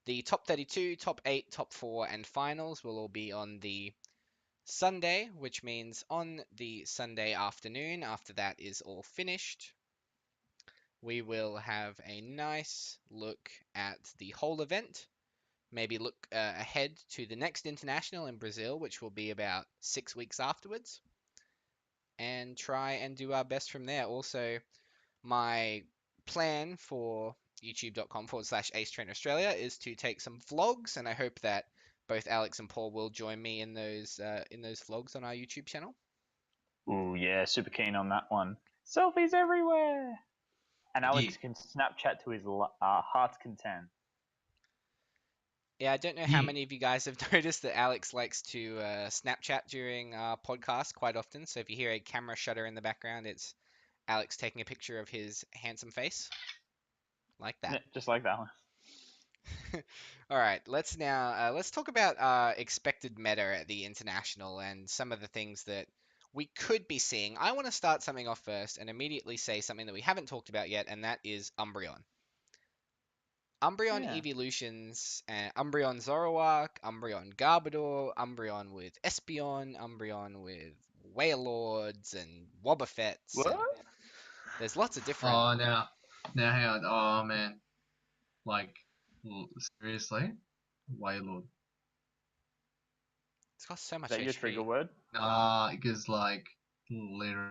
the top 32, top 8, top 4, and finals will all be on the Sunday, which means on the Sunday afternoon, after that is all finished, we will have a nice look at the whole event. Maybe look ahead to the next international in Brazil, which will be about 6 weeks afterwards, and try and do our best from there. Also, my plan for youtube.com/Ace Trainer Australia is to take some vlogs, and I hope that both Alex and Paul will join me in those vlogs on our YouTube channel. Ooh, yeah, super keen on that one. Selfies everywhere! And Alex can Snapchat to his heart's content. Yeah, I don't know how many of you guys have noticed that Alex likes to Snapchat during our podcast quite often. So if you hear a camera shutter in the background, it's Alex taking a picture of his handsome face, like that. Yeah, just like that one. All right, let's talk about expected meta at the international and some of the things that we could be seeing. I want to start something off first and immediately say something that we haven't talked about yet, and that is Umbreon. Umbreon Yeah. evolutions, Umbreon Zoroark, Umbreon Garbodor, Umbreon with Espeon, Umbreon with Wailords and Wobbuffets. What? And there's lots of different. Oh, now hang on. Oh man, like seriously, Wailord. It's got so much Is that your HP. trigger word? Because like literally,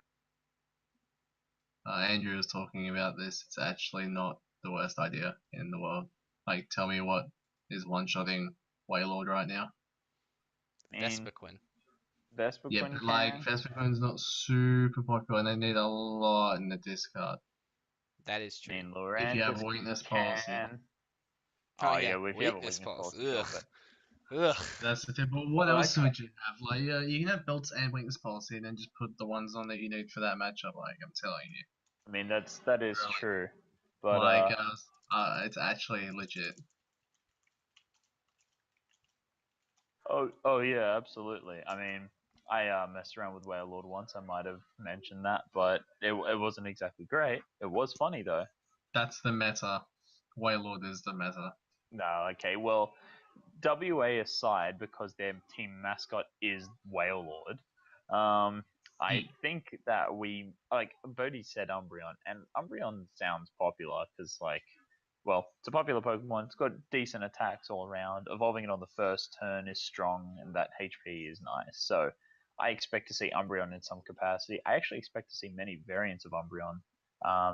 Andrew was talking about this. It's actually not the worst idea in the world. Like, tell me what is one-shotting Wailord right now? Vespiquen. Vespiquen Yeah, but like can. Vespiquen's not super popular, and they need a lot in the discard. That is true. If you have weakness policy. Can. Oh yeah, yeah, if you have a weakness weakness policy. policy, sure, Ugh. but Ugh. That's the tip. But what Well, else would you have? Like, you can have belts and weakness policy, and then just put the ones on that you need for that matchup. Like, I'm telling you, I mean that is Really? true. But like, it's actually legit. oh yeah, absolutely. I mean, I messed around with Wailord once. I might have mentioned that, but it wasn't exactly great. It was funny though. That's the meta. Wailord is the meta. No, okay. Well, WA aside, because their team mascot is Wailord, I think that we like Bodhi said Umbreon, and Umbreon sounds popular because well, it's a popular Pokemon. It's got decent attacks all around. Evolving it on the first turn is strong, and that HP is nice. So I expect to see Umbreon in some capacity. I actually expect to see many variants of Umbreon,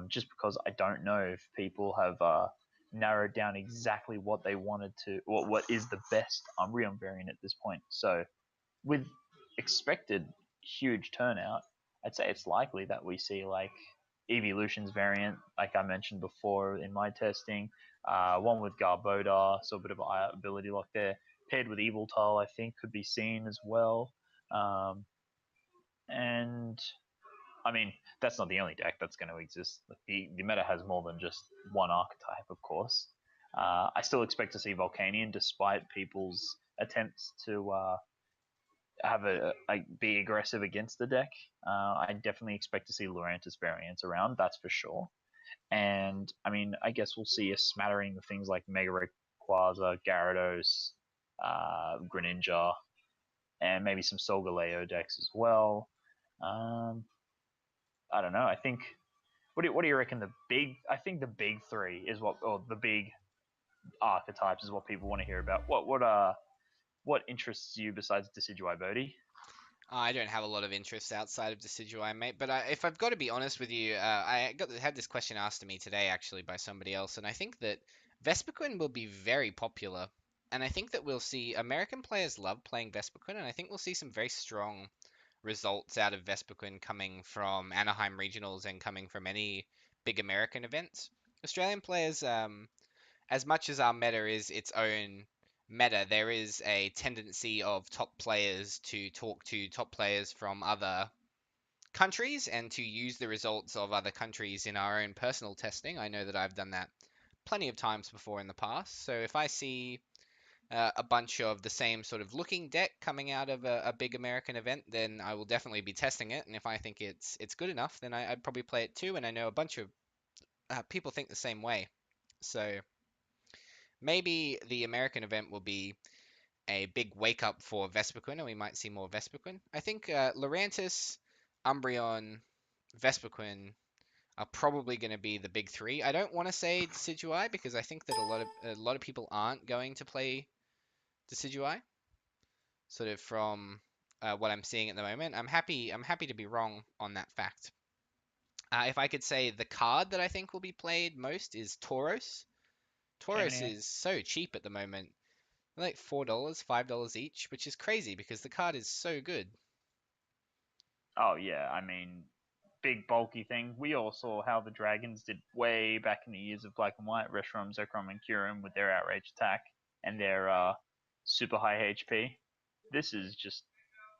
just because I don't know if people have narrowed down exactly what they wanted to, what is the best Umbreon variant at this point. So with expected huge turnout, I'd say it's likely that we see like Evolutions variant, like I mentioned before in my testing, one with Garbodor, so a bit of ability lock there, paired with Eviltal, I think could be seen as well. And I mean, that's not the only deck that's going to exist. The meta has more than just one archetype, of course. I still expect to see Volcanion, despite people's attempts to have be aggressive against the deck. I definitely expect to see Laurentiis variants around, that's for sure. And I mean, I guess we'll see a smattering of things like Mega Rayquaza, Gyarados, Greninja, and maybe some Solgaleo decks as well. I don't know. I think. What do you reckon? I think the big three is or the big archetypes is what people want to hear about. What interests you besides Decidueye, Bodhi? I don't have a lot of interest outside of Decidueye, mate. But if I've got to be honest with you, had this question asked to me today actually by somebody else, and I think that Vespiquen will be very popular, and I think that we'll see American players love playing Vespiquen, and I think we'll see some very strong results out of Vespiquen coming from Anaheim regionals and coming from any big American events. Australian players, as much as our meta is its own meta, there is a tendency of top players to talk to top players from other countries and to use the results of other countries in our own personal testing. I know that I've done that plenty of times before in the past. So if I see a bunch of the same sort of looking deck coming out of a big American event, then I will definitely be testing it. And if I think it's good enough, then I'd probably play it too. And I know a bunch of people think the same way. So maybe the American event will be a big wake up for Vespiquen, and we might see more Vespiquen. I think Laurentiis, Umbreon, Vespiquen are probably going to be the big three. I don't want to say Decidueye because I think that a lot of people aren't going to play Decidueye. Sort of from what I'm seeing at the moment, I'm happy to be wrong on that fact. If I could say the card that I think will be played most is Tauros. Tauros Anyway. is so cheap at the moment, like $4, $5 each, which is crazy because the card is so good. Oh yeah, I mean, big bulky thing. We all saw how the Dragons did way back in the years of Black and White, Reshiram, Zekrom, and Kyurem with their outrage attack and their super high HP. This is just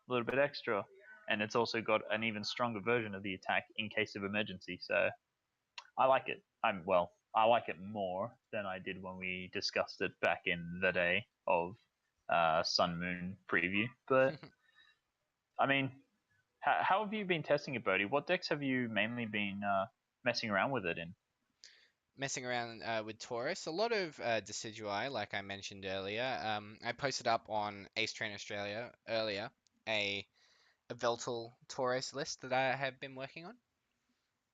a little bit extra, and it's also got an even stronger version of the attack in case of emergency. So I like it. I like it more than I did when we discussed it back in the day of Sun Moon preview. But I mean, how have you been testing it, Bodhi? What decks have you mainly been messing around with it in? Messing around with Taurus, a lot of Decidueye, like I mentioned earlier. I posted up on Ace Train Australia earlier a Veltal Tauros list that I have been working on.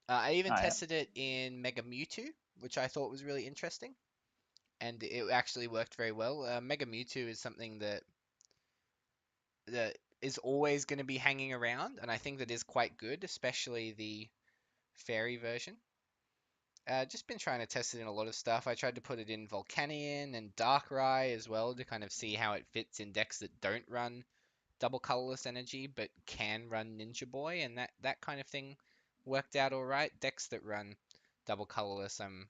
I even Oh, yeah. tested it in Mega Mewtwo, which I thought was really interesting, and it actually worked very well. Mega Mewtwo is something that is always going to be hanging around, and I think that is quite good, especially the fairy version. Just been trying to test it in a lot of stuff. I tried to put it in Volcanion and Darkrai as well to kind of see how it fits in decks that don't run double colorless energy but can run Ninja Boy, and that kind of thing worked out all right. Decks that run double colorless, I'm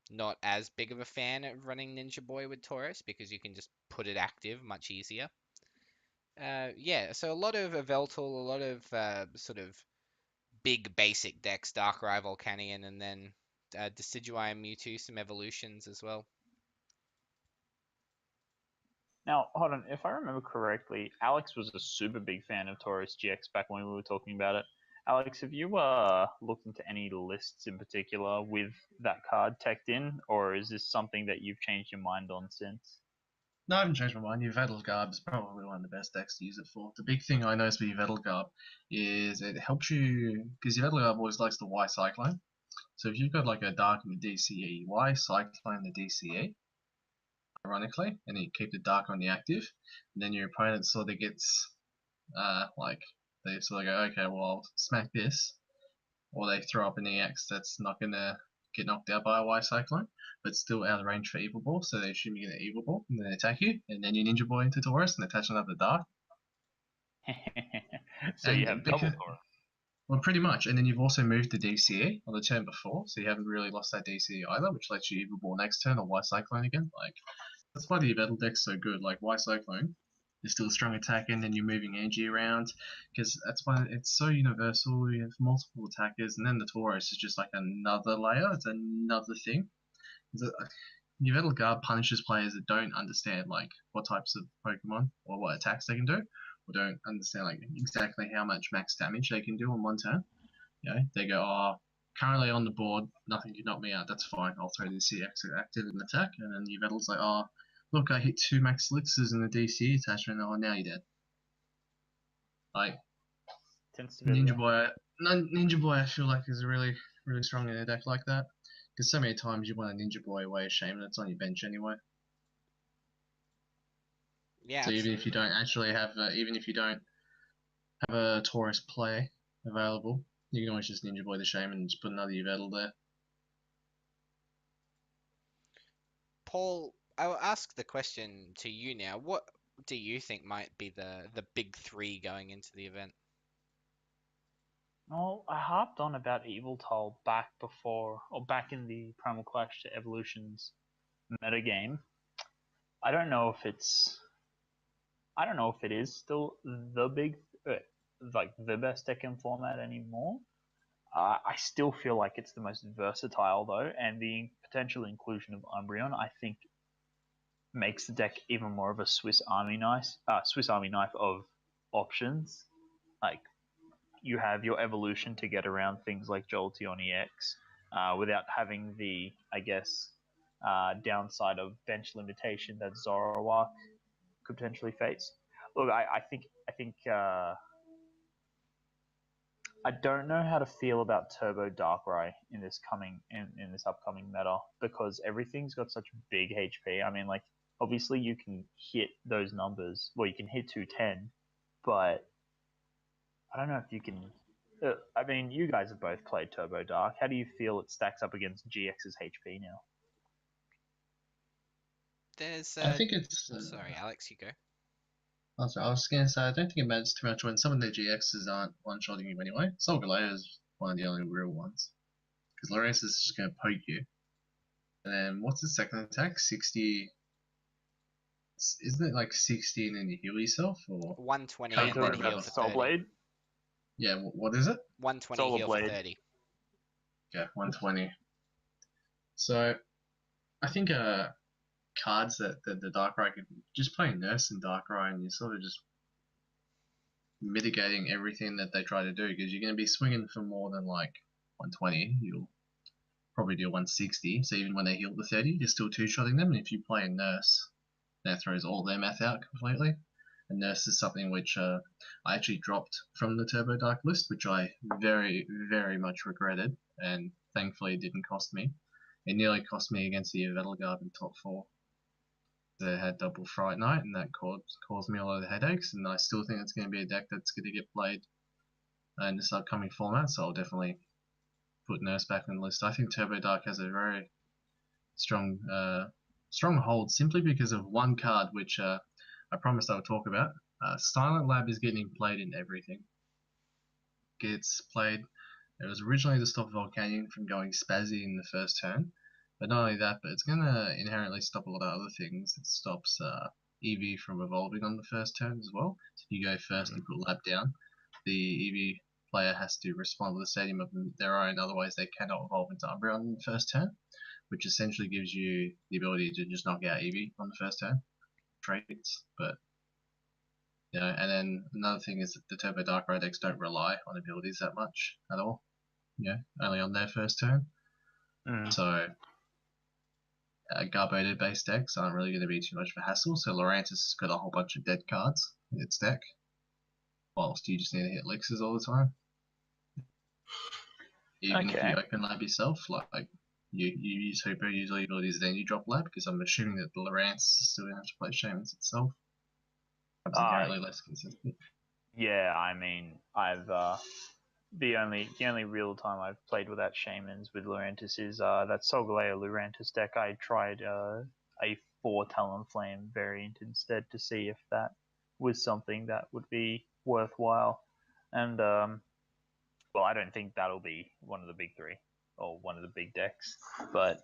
not as big of a fan of running Ninja Boy with Taurus because you can just put it active much easier. Yeah, so a lot of Yveltal, a lot of sort of big basic decks, Darkrai, Volcanion, and then Decidueye and Mewtwo, some evolutions as well. Now, hold on. If I remember correctly, Alex was a super big fan of Taurus GX back when we were talking about it. Alex, have you looked into any lists in particular with that card teched in, or is this something that you've changed your mind on since? No, I haven't changed my mind. Your Garb is probably one of the best decks to use it for. The big thing I noticed with your Garb is it helps you, because your Garb always likes the Y Cyclone. So if you've got like a Dark in the DCE, Y Cyclone the DCE, ironically, and you keep the Dark on the active, and then your opponent sort of gets, like, they sort of go, okay, well, I'll smack this, or they throw up an EX that's not going to get knocked out by a Y Cyclone, but still out of range for Evil Ball, so they assume you're going to Evil Ball, and then they attack you, and then you Ninja Boy into Taurus, and attach another Dark. So and you have double Taurus. Well, pretty much, and then you've also moved the DCE on the turn before, so you haven't really lost that DCE either, which lets you Evil Ball next turn or Y Cyclone again. Like, that's why the battle deck's so good. Like Y Cyclone is still a strong attack, and then you're moving energy around, because that's why it's so universal. You have multiple attackers, and then the Tauros is just like another layer. It's another thing. Your Battle Guard punishes players that don't understand like what types of Pokemon or what attacks they can do, or don't understand like exactly how much max damage they can do on one turn. You know, they go, oh, currently on the board, nothing can knock me out. That's fine. I'll throw this CX active and attack, and then your Battle's like, oh, look, I hit 2 max elixirs in the DC attachment. Oh, now you're dead. Like Ninja Boy, I feel like is really strong in a deck like that. Because so many times you want a Ninja Boy away of shame, and it's on your bench anyway. Yeah. So absolutely. even if you don't have a Taurus play available, you can always just Ninja Boy the shame and just put another Yveltal there. Paul, I will ask the question to you now. What do you think might be the big three going into the event? Well, I harped on about Yveltal back in the Primal Clash to Evolutions metagame. I don't know if it is still the best deck in format anymore. I still feel like it's the most versatile though, and the potential inclusion of Umbreon, I think, makes the deck even more of a Swiss Army knife of options. Like, you have your evolution to get around things like Jolteon EX without having the, I guess, downside of bench limitation that Zoroark could potentially face. Look, I think I don't know how to feel about Turbo Darkrai in this upcoming meta, because everything's got such big HP. I mean, like, obviously you can hit those numbers. Well, you can hit 210, but I don't know if you can. I mean, you guys have both played Turbo Dark. How do you feel it stacks up against GX's HP now? There's. I think it's. Sorry, Alex, you go. Also, I was going to say, I don't think it matters too much when some of the GXs aren't one-shotting you anyway. Solgaleo is one of the only real ones. Because Laurentiis is just going to poke you. And then, what's the second attack? 60... Isn't it like 60 and then you heal yourself? Or 120 Can't and then remember. heal for Soul 30. Blade? yeah, what is it? 120 Solar heal Blade. for 30. Yeah, 120. So, I think cards that the Darkrai could just play Nurse and Darkrai, and you're sort of just mitigating everything that they try to do, because you're going to be swinging for more than like 120. You'll probably do 160. So even when they heal the 30, you're still two-shotting them. And if you play a Nurse, that throws all their math out completely. And Nurse is something which I actually dropped from the Turbo Dark list, which I very, very much regretted, and thankfully it didn't cost me. It nearly cost me against the Edelgard in top 4. They had double Fright Night, and that caused me a lot of headaches, and I still think it's going to be a deck that's going to get played in this upcoming format, so I'll definitely put Nurse back on the list. I think Turbo Dark has a very strong hold, simply because of one card which I promised I would talk about. Silent Lab is getting played in everything. Gets played. It was originally to stop Volcanion from going spazzy in the first turn, but not only that, but it's going to inherently stop a lot of other things. It stops Eevee from evolving on the first turn as well. So if you go first and put Lab down, the Eevee player has to respond with a stadium of their own, otherwise they cannot evolve into Umbreon on the first turn, which essentially gives you the ability to just knock out Eevee on the first turn. Traits, but you know, and then another thing is that the Turbo Darkrai decks don't rely on abilities that much at all. You know, only on their first turn. So Garbodor based decks aren't really going to be too much of a hassle. So Laurentiis has got a whole bunch of dead cards in its deck, whilst you just need to hit elixirs all the time. Even if you open Lab yourself, like you use Hooper, use all your abilities, then you drop Lab, because I'm assuming that the Laurentiis is still going to have to play Shamans itself. It's inherently less consistent. Yeah, I mean, I've the only real time I've played without Shamans with Laurentiis is that Solgaleo Laurentiis deck. I tried a 4 Talonflame variant instead to see if that was something that would be worthwhile. And well, I don't think that'll be one of the big 3 or one of the big decks. But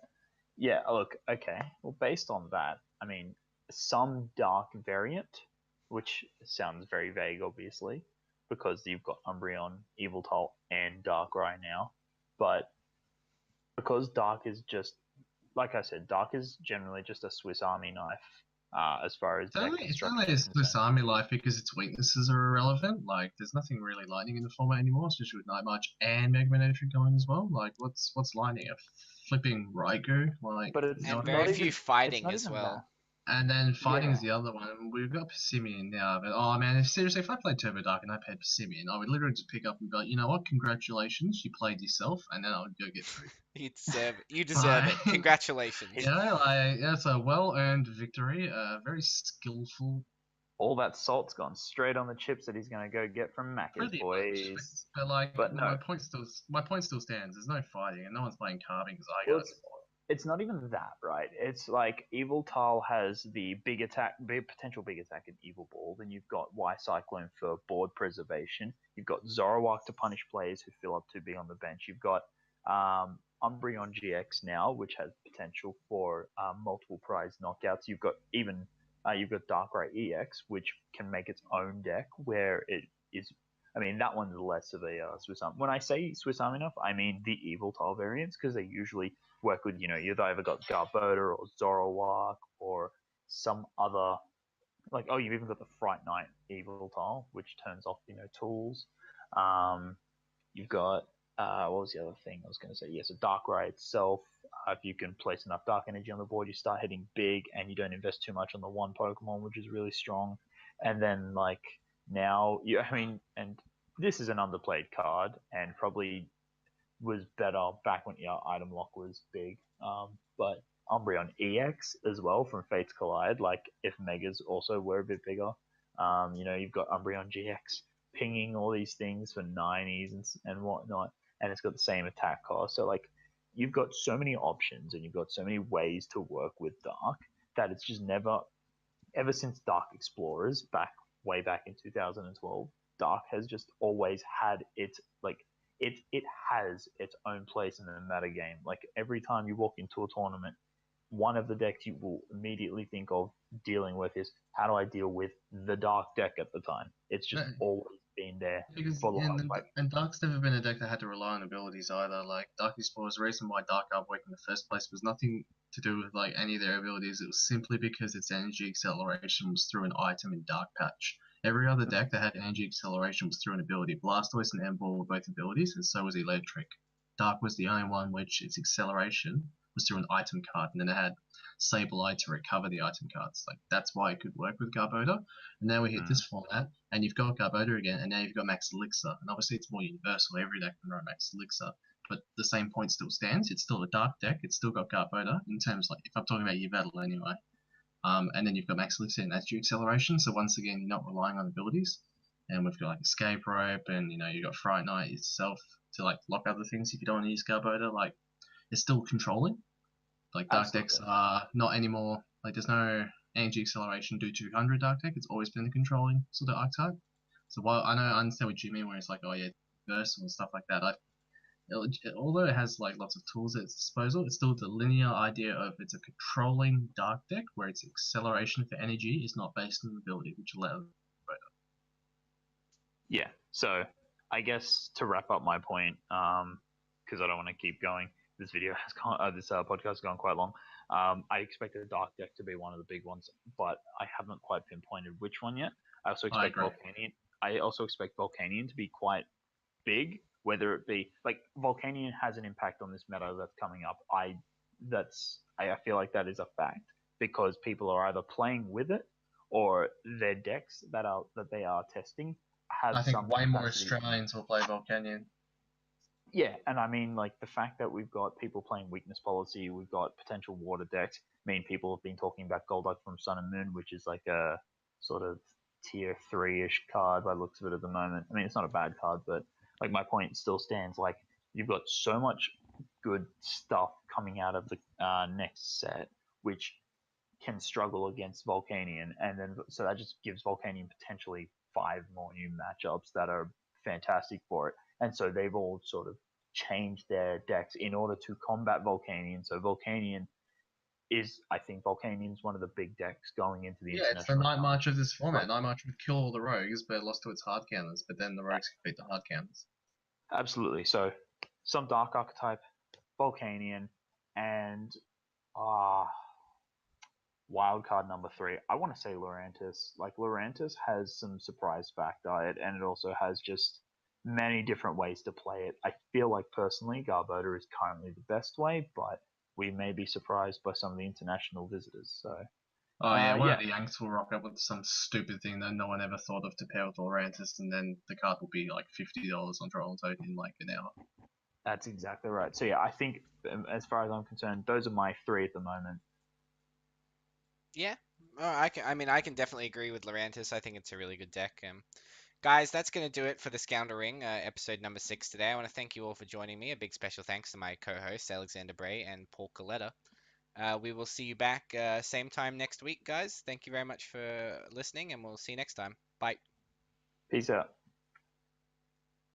yeah, look, okay. Well, based on that, I mean, some dark variant, which sounds very vague, obviously, because you've got Umbreon, Yveltal, and Darkrai now. But because Dark is just, like I said, Dark is generally just a Swiss Army knife as far as deck It's construction only a is Swiss concerned. Army life because its weaknesses are irrelevant. Like, there's nothing really lightning in the format anymore, especially with Night March and Mega Manatri going as well. Like, what's lightning? A flipping Raikou? Like, But it's And not very even- few it's fighting not as even well. that. And then fighting is Yeah. the other one. We've got Persimmon now, but oh man, seriously, if I played Turbo Dark and I played Persimmon, I would literally just pick up and be like, you know what, congratulations, you played yourself, and then I would go get food. You deserve it. You deserve it. Like- Congratulations. You know, that's a well-earned victory, very skillful. All that salt's gone straight on the chips that he's going to go get from Macca's, Pretty boys. much. But like, But no. my point still stands. There's no fighting, and no one's playing carving as I Well, got. it's not even that, right? It's like Yveltal has the potential big attack in Evil Ball. Then you've got Y Cyclone for board preservation. You've got Zoroark to punish players who feel up too big on the bench. You've got Umbreon GX now, which has potential for multiple prize knockouts. You've got Darkrai EX, which can make its own deck where it is. I mean, that one's less of a Swiss Army. When I say Swiss Army enough, I mean the Yveltal variants, because they usually work with, you've either got Garbodor or Zoroark or some other, like, oh, you've even got the Fright Night Evil tile, which turns off, tools. You've got, what was the other thing I was going to say? Yeah, so Darkrai itself, if you can place enough Dark Energy on the board, you start hitting big, and you don't invest too much on the one Pokemon, which is really strong. And then, like, now, and this is an underplayed card, and probably was better back when your item lock was big. But Umbreon EX as well from Fates Collide, like, if Megas also were a bit bigger. You've got Umbreon GX pinging all these things for 90s and whatnot, and it's got the same attack cost. So, like, you've got so many options and you've got so many ways to work with Dark that it's just never, ever since Dark Explorers, way back in 2012, Dark has just always had its, like, it has its own place in the meta game. Like, every time you walk into a tournament, one of the decks you will immediately think of dealing with is, how do I deal with the Dark deck at the time? It's just always been there Because for life. and Dark's never been a deck that had to rely on abilities either. Like, Dark Explorer's, the reason why Dark Artwork in the first place was nothing to do with like any of their abilities. It was simply because its energy acceleration was through an item in Dark Patch. Every other deck that had energy acceleration was through an ability. Blastoise and Emboar were both abilities, and so was Electric. Dark was the only one which its acceleration was through an item card, and then it had Sableye to recover the item cards. Like, that's why it could work with Garbodor. And now we hit this format, and you've got Garbodor again, and now you've got Max Elixir. And obviously it's more universal, every deck can run Max Elixir. But the same point still stands. It's still a Dark deck, it's still got Garbodor, in terms, like, if I'm talking about Yveltal anyway. And then you've got Max Elixir and that's your acceleration, so once again, you're not relying on abilities. And we've got, like, Escape Rope, and, you've got Fright Night itself to, like, lock other things if you don't want to use Garbodor. Like, it's still controlling. Like, Dark decks are not anymore, like, there's no energy acceleration do 200 Dark deck. It's always been a controlling sort of archetype. So while I understand what you mean, where it's like, oh yeah, versatile and stuff like that, although it has, like, lots of tools at its disposal, it's still the linear idea of it's a controlling Dark deck where its acceleration for energy is not based on ability, which allows. Yeah, so I guess to wrap up my point, because I don't want to keep going, this podcast has gone quite long. I expect the Dark deck to be one of the big ones, but I haven't quite pinpointed which one yet. I also expect Volcanion to be quite big, whether it be, like, Volcanion has an impact on this meta that's coming up. I feel like that is a fact, because people are either playing with it or their decks that they are testing have. I think way more Australians will play Volcanion. Yeah, and I mean, like, the fact that we've got people playing Weakness Policy, we've got potential water decks. I mean, people have been talking about Golduck from Sun and Moon, which is like a sort of tier 3-ish card by the looks of it at the moment. I mean, it's not a bad card, but, like, my point still stands. Like, you've got so much good stuff coming out of the next set, which can struggle against Volcanion, and then so that just gives Volcanion potentially 5 more new matchups that are fantastic for it. And so they've all sort of changed their decks in order to combat Volcanion. So I think Volcanion's one of the big decks going into the international. Yeah, it's the Night March of this format. Night March would kill all the rogues, but it lost to its hard counters. But then the rogues can beat the hard counters. Absolutely. So some Dark archetype, Volcanion, and wildcard number 3. I want to say Laurentiis. Like, Laurentiis has some surprise factor, and it also has just many different ways to play it. I feel like, personally, Garbodor is currently the best way, but we may be surprised by some of the international visitors. So, one of the Yanks will rock up with some stupid thing that no one ever thought of to pair with Laurentiis, and then the card will be like $50 on Troll Toad in like an hour. That's exactly right. So yeah, I think, as far as I'm concerned, those are my 3 at the moment. Yeah, I can definitely agree with Laurentiis. I think it's a really good deck. Guys, that's going to do it for the Scoundrel Ring, episode number 6 today. I want to thank you all for joining me. A big special thanks to my co-hosts, Alexander Bray and Paul Coletta. We will see you back same time next week, guys. Thank you very much for listening, and we'll see you next time. Bye. Peace out.